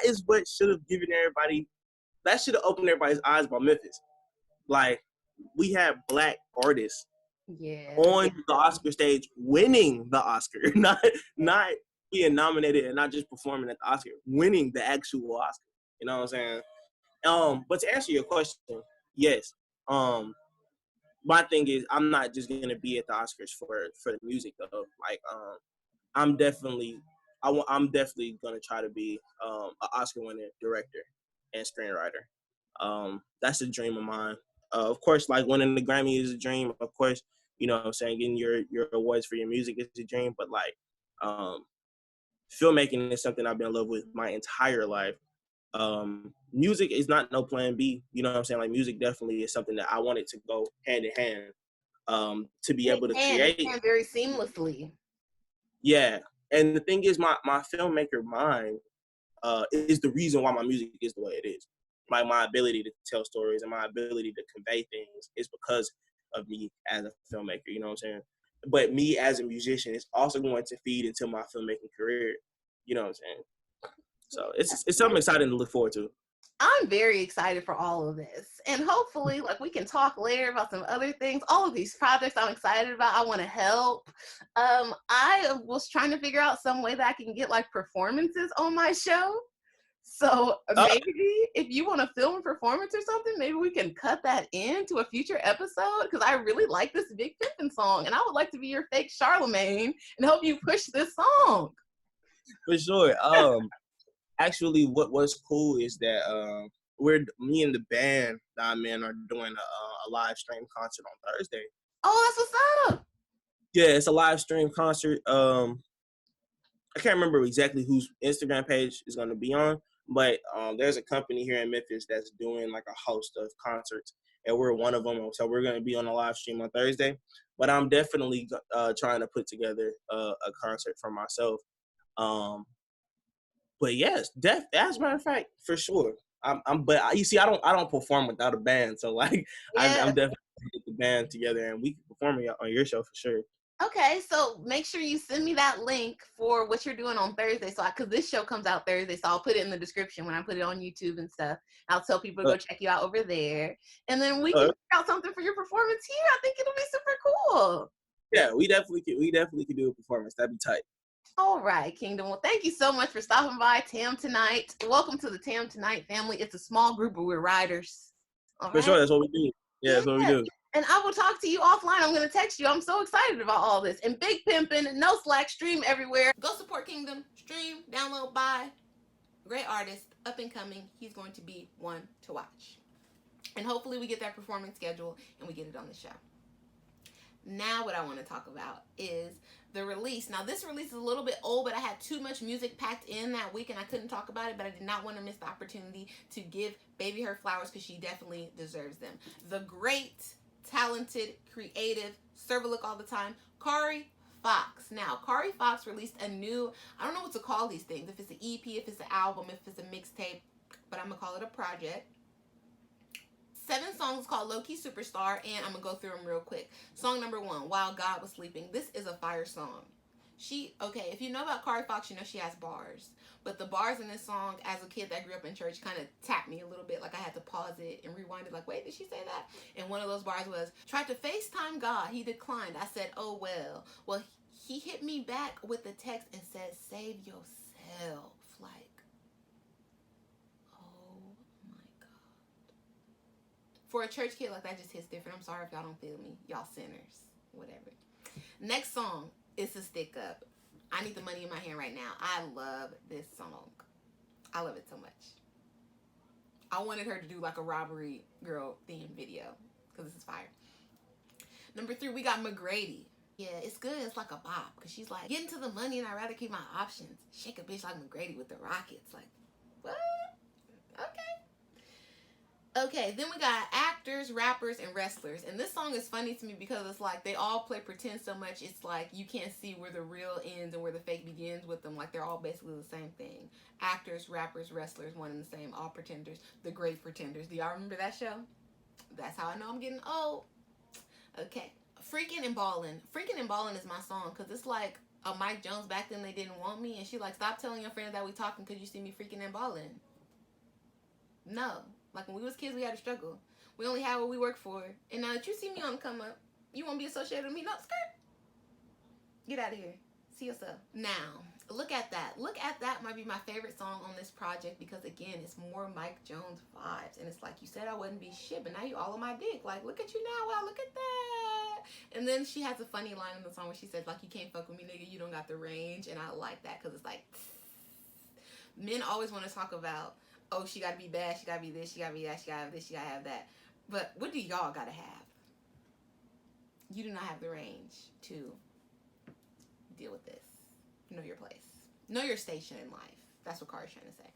is what should have given everybody, that should have opened everybody's eyes about Memphis. Like, we had Black artists on the Oscar stage winning the Oscar, not being nominated and not just performing at the Oscar, winning the actual Oscar. You know what I'm saying? But to answer your question, yes. My thing is, I'm not just gonna be at the Oscars for the music though. Like, I'm definitely gonna try to be an Oscar-winning director and screenwriter. That's a dream of mine. Of course, like winning the Grammy is a dream. Of course, you know what I'm saying, getting your awards for your music is a dream. But like, filmmaking is something I've been in love with my entire life. Music is not no plan B. You know what I'm saying? Like, music definitely is something that I wanted to go hand in hand. To be able to create it very seamlessly. Yeah. And the thing is, my filmmaker mind is the reason why my music is the way it is. Like, my ability to tell stories and my ability to convey things is because of me as a filmmaker, you know what I'm saying? But me as a musician is also going to feed into my filmmaking career, you know what I'm saying? So it's something exciting to look forward to. I'm very excited for all of this. And hopefully, like, we can talk later about some other things. All of these projects I'm excited about. I want to help. I was trying to figure out some way that I can get, like, performances on my show. So maybe if you want to film a performance or something, maybe we can cut that into a future episode, because I really like this Big Pimpin song, and I would like to be your fake Charlemagne and help you push this song. For sure. Actually, what's cool is that me and the band that I'm in are doing a live stream concert on Thursday. Oh, that's what's up. Yeah, it's a live stream concert. I can't remember exactly whose Instagram page is going to be on, but there's a company here in Memphis that's doing like a host of concerts, and we're one of them. So we're going to be on a live stream on Thursday. But I'm definitely trying to put together a concert for myself. But yes, as a matter of fact, for sure. But you see, I don't perform without a band, so like, I'm definitely gonna get the band together and we can perform on your show for sure. Okay, so make sure you send me that link for what you're doing on Thursday, because this show comes out Thursday, so I'll put it in the description when I put it on YouTube and stuff. I'll tell people to go check you out over there, and then we can figure out something for your performance here. I think it'll be super cool. Yeah, we definitely can do a performance. That'd be tight. All right, Kingdom. Well, thank you so much for stopping by Tam Tonight. Welcome to the Tam Tonight family. It's a small group, but we're riders. All right? For sure, that's what we do. Yeah, that's what we do. And I will talk to you offline. I'm going to text you. I'm so excited about all this. And Big Pimpin', no slack, stream everywhere. Go support Kingdom. Stream, download, buy. Great artist, up and coming. He's going to be one to watch. And hopefully we get that performance schedule and we get it on the show. Now what I want to talk about is the release. Now this release is a little bit old, but I had too much music packed in that week and I couldn't talk about it, but I did not want to miss the opportunity to give baby her flowers because she definitely deserves them. The great, talented, creative, serve a look all the time, Kari Fox. Now, Kari Fox released a new, I don't know what to call these things, if it's an EP, if it's an album, if it's a mixtape, but I'm going to call it a project. 7 songs called Low Key Superstar, and I'm going to go through them real quick. Song number 1, While God Was Sleeping. This is a fire song. If you know about Kari Fox, you know she has bars. But the bars in this song, as a kid that grew up in church, kind of tapped me a little bit. Like I had to pause it and rewind it. Like, wait, did she say that? And one of those bars was, tried to FaceTime God. He declined. I said, oh, well. Well, he hit me back with the text and said, save yourself. Like, for a church kid, like, that just hits different. I'm sorry if y'all don't feel me. Y'all sinners. Whatever. Next song is a stick up. I Need the Money in My Hand Right Now. I love this song. I love it so much. I wanted her to do like a robbery girl theme video because this is fire. Number 3, we got McGrady. Yeah, it's good. It's like a bop because she's like, getting to the money and I'd rather keep my options. Shake a bitch like McGrady with the Rockets. Like, what? Okay, then we got actors, rappers, and wrestlers. And this song is funny to me because it's like they all play pretend so much. It's like you can't see where the real ends and where the fake begins with them. Like they're all basically the same thing. Actors, rappers, wrestlers, one and the same. All pretenders. The Great Pretenders. Do y'all remember that show? That's how I know I'm getting old. Okay. Freaking and Ballin'. Freaking and Ballin' is my song because it's like a Mike Jones back then they didn't want me. And she like, stop telling your friends that we talking because you see me freaking and ballin'. No. Like when we was kids, we had to struggle. We only had what we worked for. And now that you see me on the come up, you won't be associated with me. No, skirt. Get out of here. See yourself. Now, look at that. Look at that might be my favorite song on this project because, again, it's more Mike Jones vibes. And it's like, you said I wouldn't be shit, but now you all on my dick. Like, look at you now. Wow, look at that. And then she has a funny line in the song where she says, like, you can't fuck with me, nigga. You don't got the range. And I like that because it's like, men always want to talk about, oh, she got to be bad, she got to be this, she got to be that, she got to have this, she got to have that. But what do y'all got to have? You do not have the range to deal with this. Know your place. Know your station in life. That's what Kari's trying to say.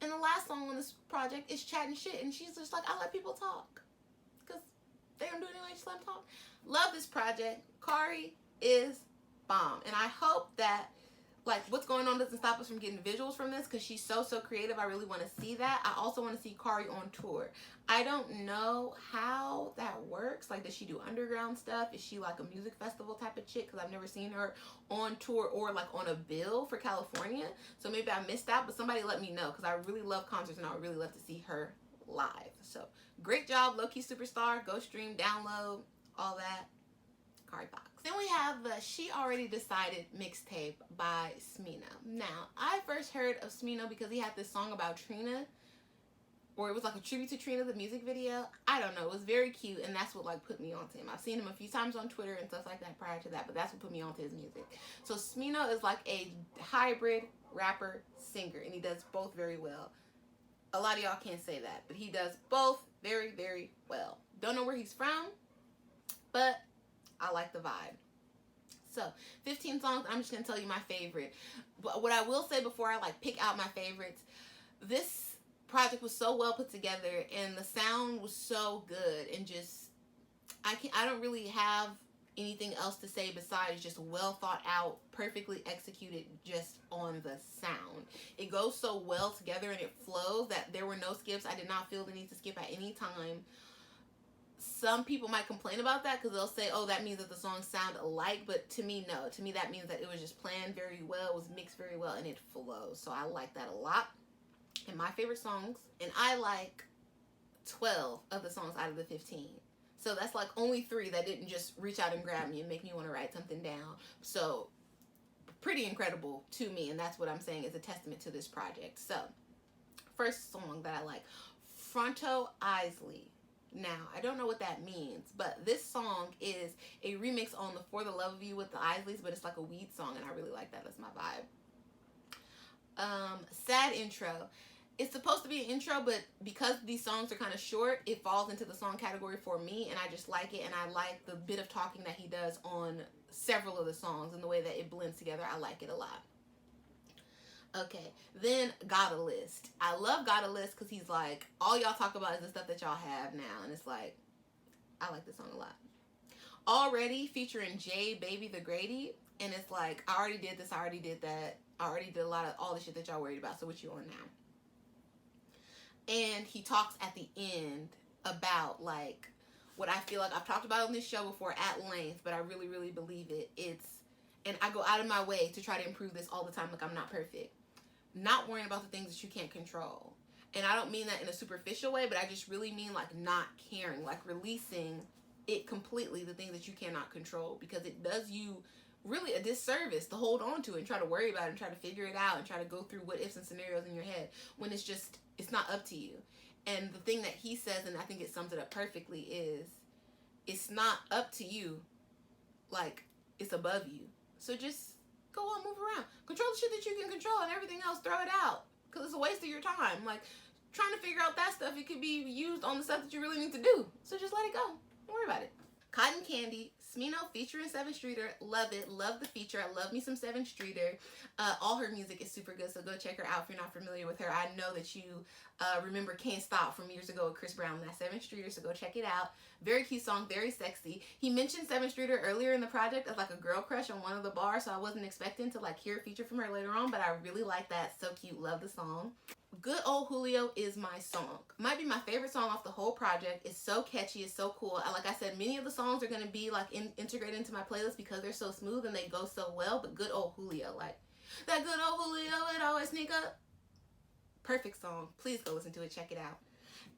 And the last song on this project is Chatting Shit. And she's just like, I let people talk. Because they don't do it anyway, just let them talk. Love this project. Kari is bomb. And I hope that like what's going on doesn't stop us from getting visuals from this because she's so creative. I really want to see that. I also want to see Kari on tour. I don't know how that works. Like, does she do underground stuff? Is she like a music festival type of chick? Because I've never seen her on tour or like on a bill for California. So maybe I missed out, but somebody let me know because I really love concerts and I would really love to see her live. So great job, low-key superstar. Go stream, download, all that. Kari Fox. Then we have the She Already Decided mixtape by Smino. Now, I first heard of Smino because he had this song about Trina, or it was like a tribute to Trina, the music video. I don't know. It was very cute, and that's what like put me onto him. I've seen him a few times on Twitter and stuff like that prior to that, but that's what put me onto his music. So Smino is like a hybrid rapper singer, and he does both very well. A lot of y'all can't say that, but he does both very, very well. Don't know where he's from, but I like the vibe. So 15 songs. I'm just gonna tell you my favorite. But what I will say before I like pick out my favorites, this project was so well put together and the sound was so good, and just I don't really have anything else to say besides just well thought out, perfectly executed just on the sound. It goes so well together and it flows that there were no skips. I did not feel the need to skip at any time. Some people might complain about that because they'll say, oh, that means that the songs sound alike. But to me, no. To me, that means that it was just planned very well, it was mixed very well, and it flows. So I like that a lot. And my favorite songs, and I like 12 of the songs out of the 15. So that's like only 3 that didn't just reach out and grab me and make me want to write something down. So pretty incredible to me, and that's what I'm saying is a testament to this project. So first song that I like, Fronto Isley. Now, I don't know what that means, but this song is a remix on the For the Love of You with the Isleys, but it's like a weed song, and I really like that. That's my vibe. Sad intro. It's supposed to be an intro, but because these songs are kind of short, it falls into the song category for me, and I just like it, and I like the bit of talking that he does on several of the songs and the way that it blends together. I like it a lot. Okay, then Gotta List. I love Gotta List because he's like, all y'all talk about is the stuff that y'all have now, and it's like, I like this song a lot. Already featuring Jay Baby the Grady, and it's like, I already did this, I already did that, I already did a lot of all the shit that y'all worried about, so what you on now? And he talks at the end about like what I feel like I've talked about on this show before at length, but I really, really believe it. And I go out of my way to try to improve this all the time. Like, I'm not perfect. Not worrying about the things that you can't control. And I don't mean that in a superficial way, but I just really mean like not caring, like releasing it completely, the things that you cannot control, because it does you really a disservice to hold on to and try to worry about it and try to figure it out and try to go through what ifs and scenarios in your head when it's just, it's not up to you. And the thing that he says, and I think it sums it up perfectly, is it's not up to you, like it's above you. So just go on, move around, control the shit that you can control, and everything else throw it out, because it's a waste of your time. Like, trying to figure out that stuff, it could be used on the stuff that you really need to do. So just let it go. Don't worry about it. Cotton Candy, Smino featuring 7 Streeter. Love it. Love the feature. I love me some 7 Streeter. All her music is super good, so go check her out if you're not familiar with her. I know that you remember Can't Stop from years ago with Chris Brown. That's 7 Streeter, so go check it out. Very cute song, very sexy. He mentioned 7 Streeter earlier in the project as like a girl crush on one of the bars, so I wasn't expecting to like hear a feature from her later on, but I really like that. So cute. Love the song. Good Old Julio is my song. Might be my favorite song off the whole project. It's so catchy. It's so cool. Like I said, many of the songs are going to be like integrated into my playlist because they're so smooth and they go so well. But Good Old Julio, like that good old Julio, it always sneak up. Perfect song. Please go listen to it. Check it out.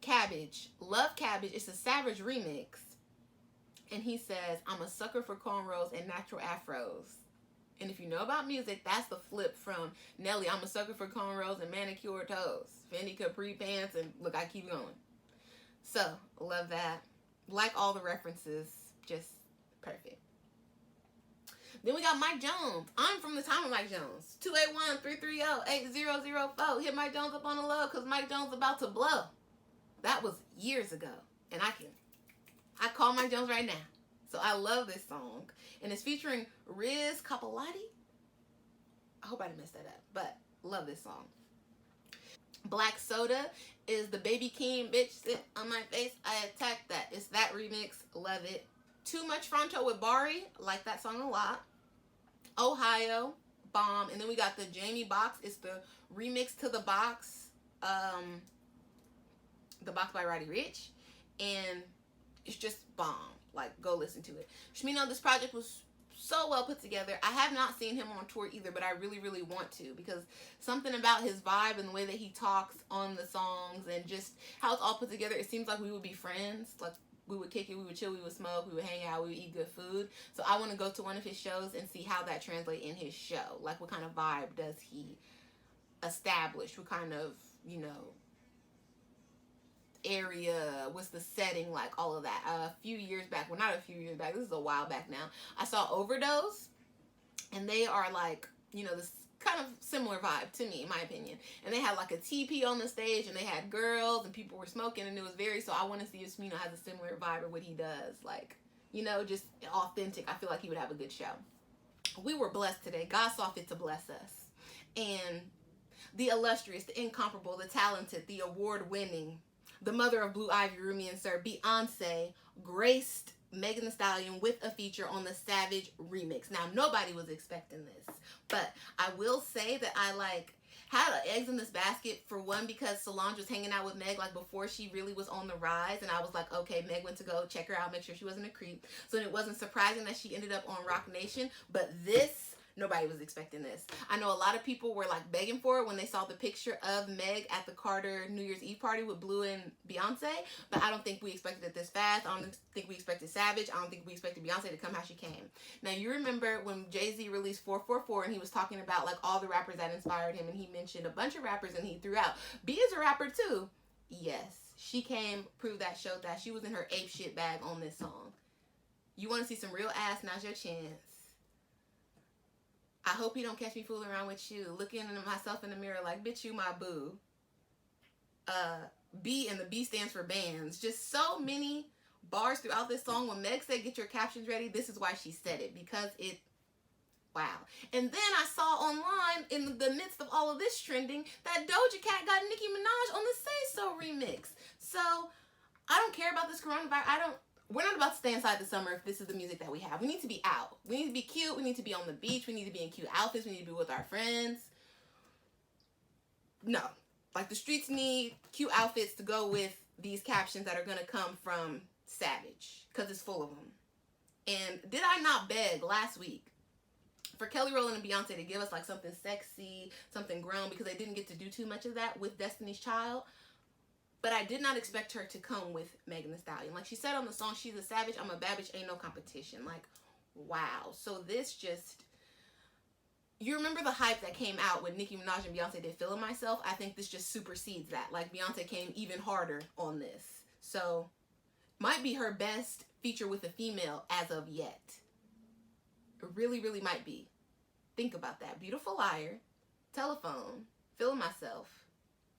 Cabbage. Love Cabbage. It's a Savage remix. And he says, I'm a sucker for cornrows and natural afros. And if you know about music, that's the flip from Nelly, I'm a sucker for cornrows and manicured toes. Fendi capri pants, and look, I keep going. So, love that. Like all the references, just perfect. Then we got Mike Jones. I'm from the time of Mike Jones. 281-330-8004. Hit Mike Jones up on the low because Mike Jones about to blow. That was years ago. And I call Mike Jones right now. So I love this song. And it's featuring Riz Capalati. I hope I didn't mess that up. But love this song. Black Soda is the Baby King bitch sit on my face. I attack that. It's that remix. Love it. Too Much Fronto with Bari. Like that song a lot. Ohio. Bomb. And then we got the Jamie Box. It's the remix to the Box. The Box by Roddy Ricch. And it's just bomb. Like, go listen to it. Smino, this project was so well put together. I have not seen him on tour either, but I really, really want to because something about his vibe and the way that he talks on the songs and just how it's all put together, it seems like we would be friends. Like, we would kick it, we would chill, we would smoke, we would hang out, we would eat good food. So I want to go to one of his shows and see how that translates in his show. Like, what kind of vibe does he establish? What kind of, you know, area, what's the setting like, all of that. A few years back, well, not a few years back, this is a while back now, I saw Overdose, and they are like, you know, this kind of similar vibe to me, in my opinion. And they had like a TP on the stage, and they had girls, and people were smoking, and it was very, so I want to see if Smino has a similar vibe or what he does, like, you know, just authentic. I feel like he would have a good show. We were blessed today. God saw fit to bless us. And the illustrious, the incomparable, the talented, the award-winning, the mother of Blue Ivy, Rumi and Sir, Beyonce, graced Megan Thee Stallion with a feature on the Savage remix. Now, nobody was expecting this, but I will say that I had eggs in this basket, for one, because Solange was hanging out with Meg like before she really was on the rise, and I was like, okay, Meg went to go check her out, make sure she wasn't a creep. So it wasn't surprising that she ended up on Rock Nation, but this, nobody was expecting this. I know a lot of people were like begging for it when they saw the picture of Meg at the Carter New Year's Eve party with Blue and Beyonce, but I don't think we expected it this fast. I don't think we expected Savage. I don't think we expected Beyonce to come how she came. Now, you remember when Jay-Z released 444 and he was talking about like all the rappers that inspired him, and he mentioned a bunch of rappers and he threw out, B is a rapper too. Yes, she came, proved that, showed that. She was in her ape shit bag on this song. You want to see some real ass, now's your chance. I hope you don't catch me fooling around with you, looking at myself in the mirror like, bitch, you my boo. B, and the B stands for bands. Just so many bars throughout this song. When Meg said, get your captions ready, this is why she said it, because it, wow. And then I saw online, in the midst of all of this trending, that Doja Cat got Nicki Minaj on the Say So remix. So, I don't care about this coronavirus. We're not about to stay inside the summer if this is the music that we have. We need to be out. We need to be cute. We need to be on the beach. We need to be in cute outfits. We need to be with our friends. No. Like, the streets need cute outfits to go with these captions that are going to come from Savage, because it's full of them. And did I not beg last week for Kelly Rowland and Beyonce to give us like something sexy, something grown, because they didn't get to do too much of that with Destiny's Child? But I did not expect her to come with Megan Thee Stallion. Like she said on the song, she's a savage, I'm a bad bitch, ain't no competition. Like, wow. So this just, you remember the hype that came out when Nicki Minaj and Beyonce did Feeling Myself? I think this just supersedes that. Like, Beyonce came even harder on this. So, might be her best feature with a female as of yet. It really, really might be. Think about that. Beautiful Liar, Telephone, Feeling Myself.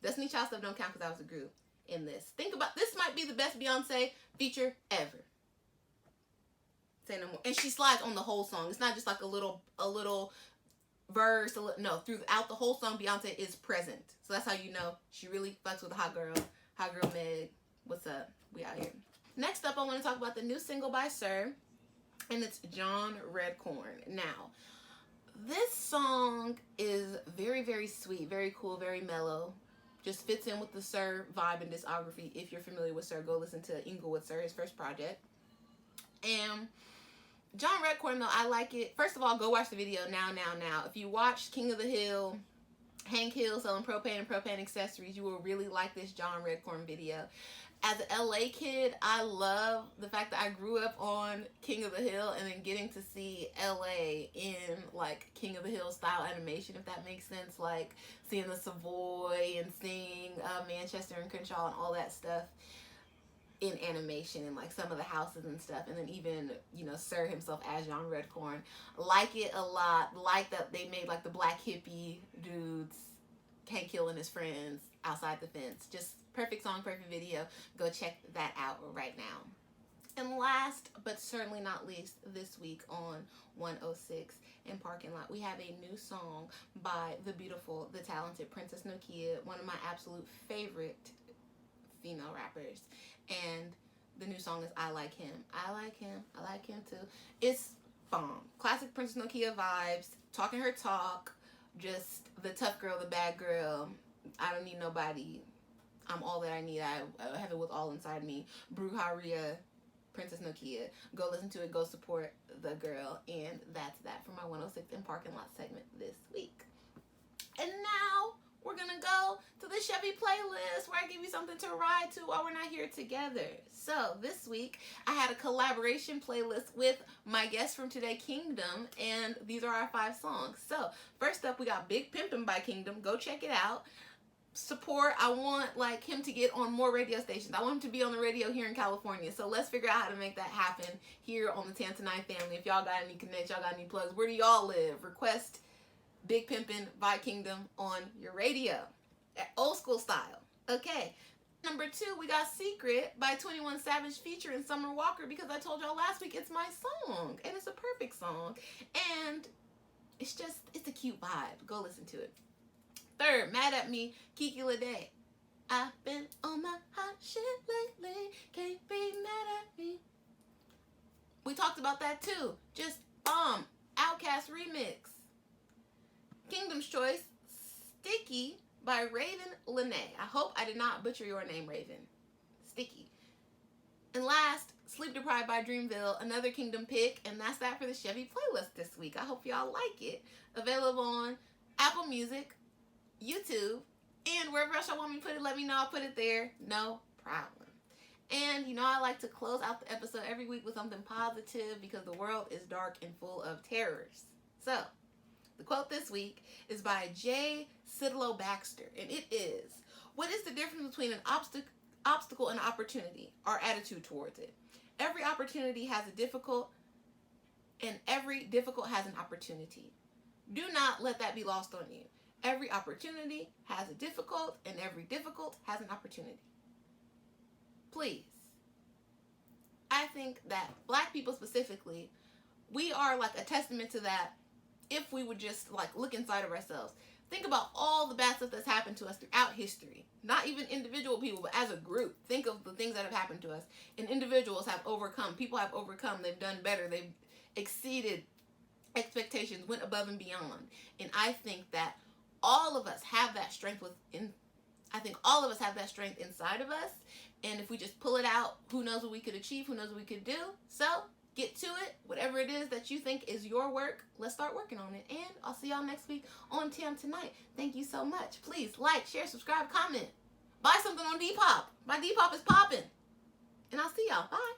Destiny Child stuff don't count because I was a group in this. Think about, this might be the best Beyonce feature ever. Say no more. And she slides on the whole song. It's not just like a little verse. No, throughout the whole song, Beyonce is present. So that's how you know she really fucks with a hot girl. Hot girl Meg. What's up? We out here. Next up, I want to talk about the new single by Sir, and it's John Redcorn. Now, this song is very, very sweet, very cool, very mellow. Just fits in with the Sir vibe and discography. If you're familiar with Sir, go listen to Inglewood Sir, his first project. And John Redcorn, though, I like it. First of all, go watch the video now. If you watched King of the Hill, Hank Hill selling propane and propane accessories, you will really like this John Redcorn video. As an LA kid, I love the fact that I grew up on King of the Hill and then getting to see LA in like King of the Hill style animation, if that makes sense. Like seeing the Savoy and seeing Manchester and Crenshaw and all that stuff in animation and like some of the houses and stuff. And then even, you know, Sir himself as John Redcorn. Like it a lot. Like that they made like the black hippie dudes, Hank Hill and his friends outside the fence. Just perfect song, perfect video. Go check that out right now. And last, but certainly not least, this week on 106 in Parking Lot, we have a new song by the beautiful, the talented Princess Nokia, one of my absolute favorite female rappers. And the new song is I Like Him. I like him. I like him too. It's bomb. Classic Princess Nokia vibes. Talking her talk. Just the tough girl, the bad girl. I don't need nobody. I'm all that I need. I have it with all inside me. Bruharia, Princess Nokia. Go listen to it. Go support the girl. And that's that for my 106 in Parking Lot segment this week. And now we're going to go to the Chevy playlist where I give you something to ride to while we're not here together. So this week I had a collaboration playlist with my guest from today, Kengdom, and these are our 5 songs. So first up, we got Big Pimpin' by Kengdom. Go check it out. Support. I want like him to get on more radio stations. I want him to be on the radio here in California. So let's figure out how to make that happen here on the Tam Tonight family. If y'all got any connects, y'all got any plugs, where do y'all live? Request Big Pimpin' by Kengdom on your radio. Old school style. Okay. Number 2, we got Secret by 21 Savage featuring Summer Walker, because I told y'all last week it's my song. And it's a perfect song. And it's a cute vibe. Go listen to it. 3rd, Mad at Me, KiKi Ledé. I've been on my hot shit lately. Can't be mad at me. We talked about that too. Just bomb. Outkast remix. Kingdom's Choice, Sticky by Ravyn Lenae. I hope I did not butcher your name, Ravyn. Sticky. And last, Sleep Deprived by Dreamville, another Kingdom pick, and that's that for the Chevy playlist this week. I hope y'all like it. Available on Apple Music, YouTube, and wherever else y'all want me to put it, let me know. I'll put it there. No problem. And you know I like to close out the episode every week with something positive because the world is dark and full of terrors. So, the quote this week is by Sidlow Baxter, and it is, "What is the difference between an obstacle and opportunity? Our attitude towards it. Every opportunity has a difficult, and every difficult has an opportunity. Do not let that be lost on you. Every opportunity has a difficult, and every difficult has an opportunity." Please. I think that Black people specifically, we are like a testament to that if we would just like look inside of ourselves. Think about all the bad stuff that's happened to us throughout history. Not even individual people, but as a group. Think of the things that have happened to us. And individuals have overcome. People have overcome. They've done better. They've exceeded expectations, went above and beyond. And I think that all of us have that strength all of us have that strength inside of us. And if we just pull it out, who knows what we could achieve, who knows what we could do. So get to it. Whatever it is that you think is your work, let's start working on it. And I'll see y'all next week on Tam Tonight. Thank you so much. Please like, share, subscribe, comment. Buy something on Depop. My Depop is popping. And I'll see y'all. Bye.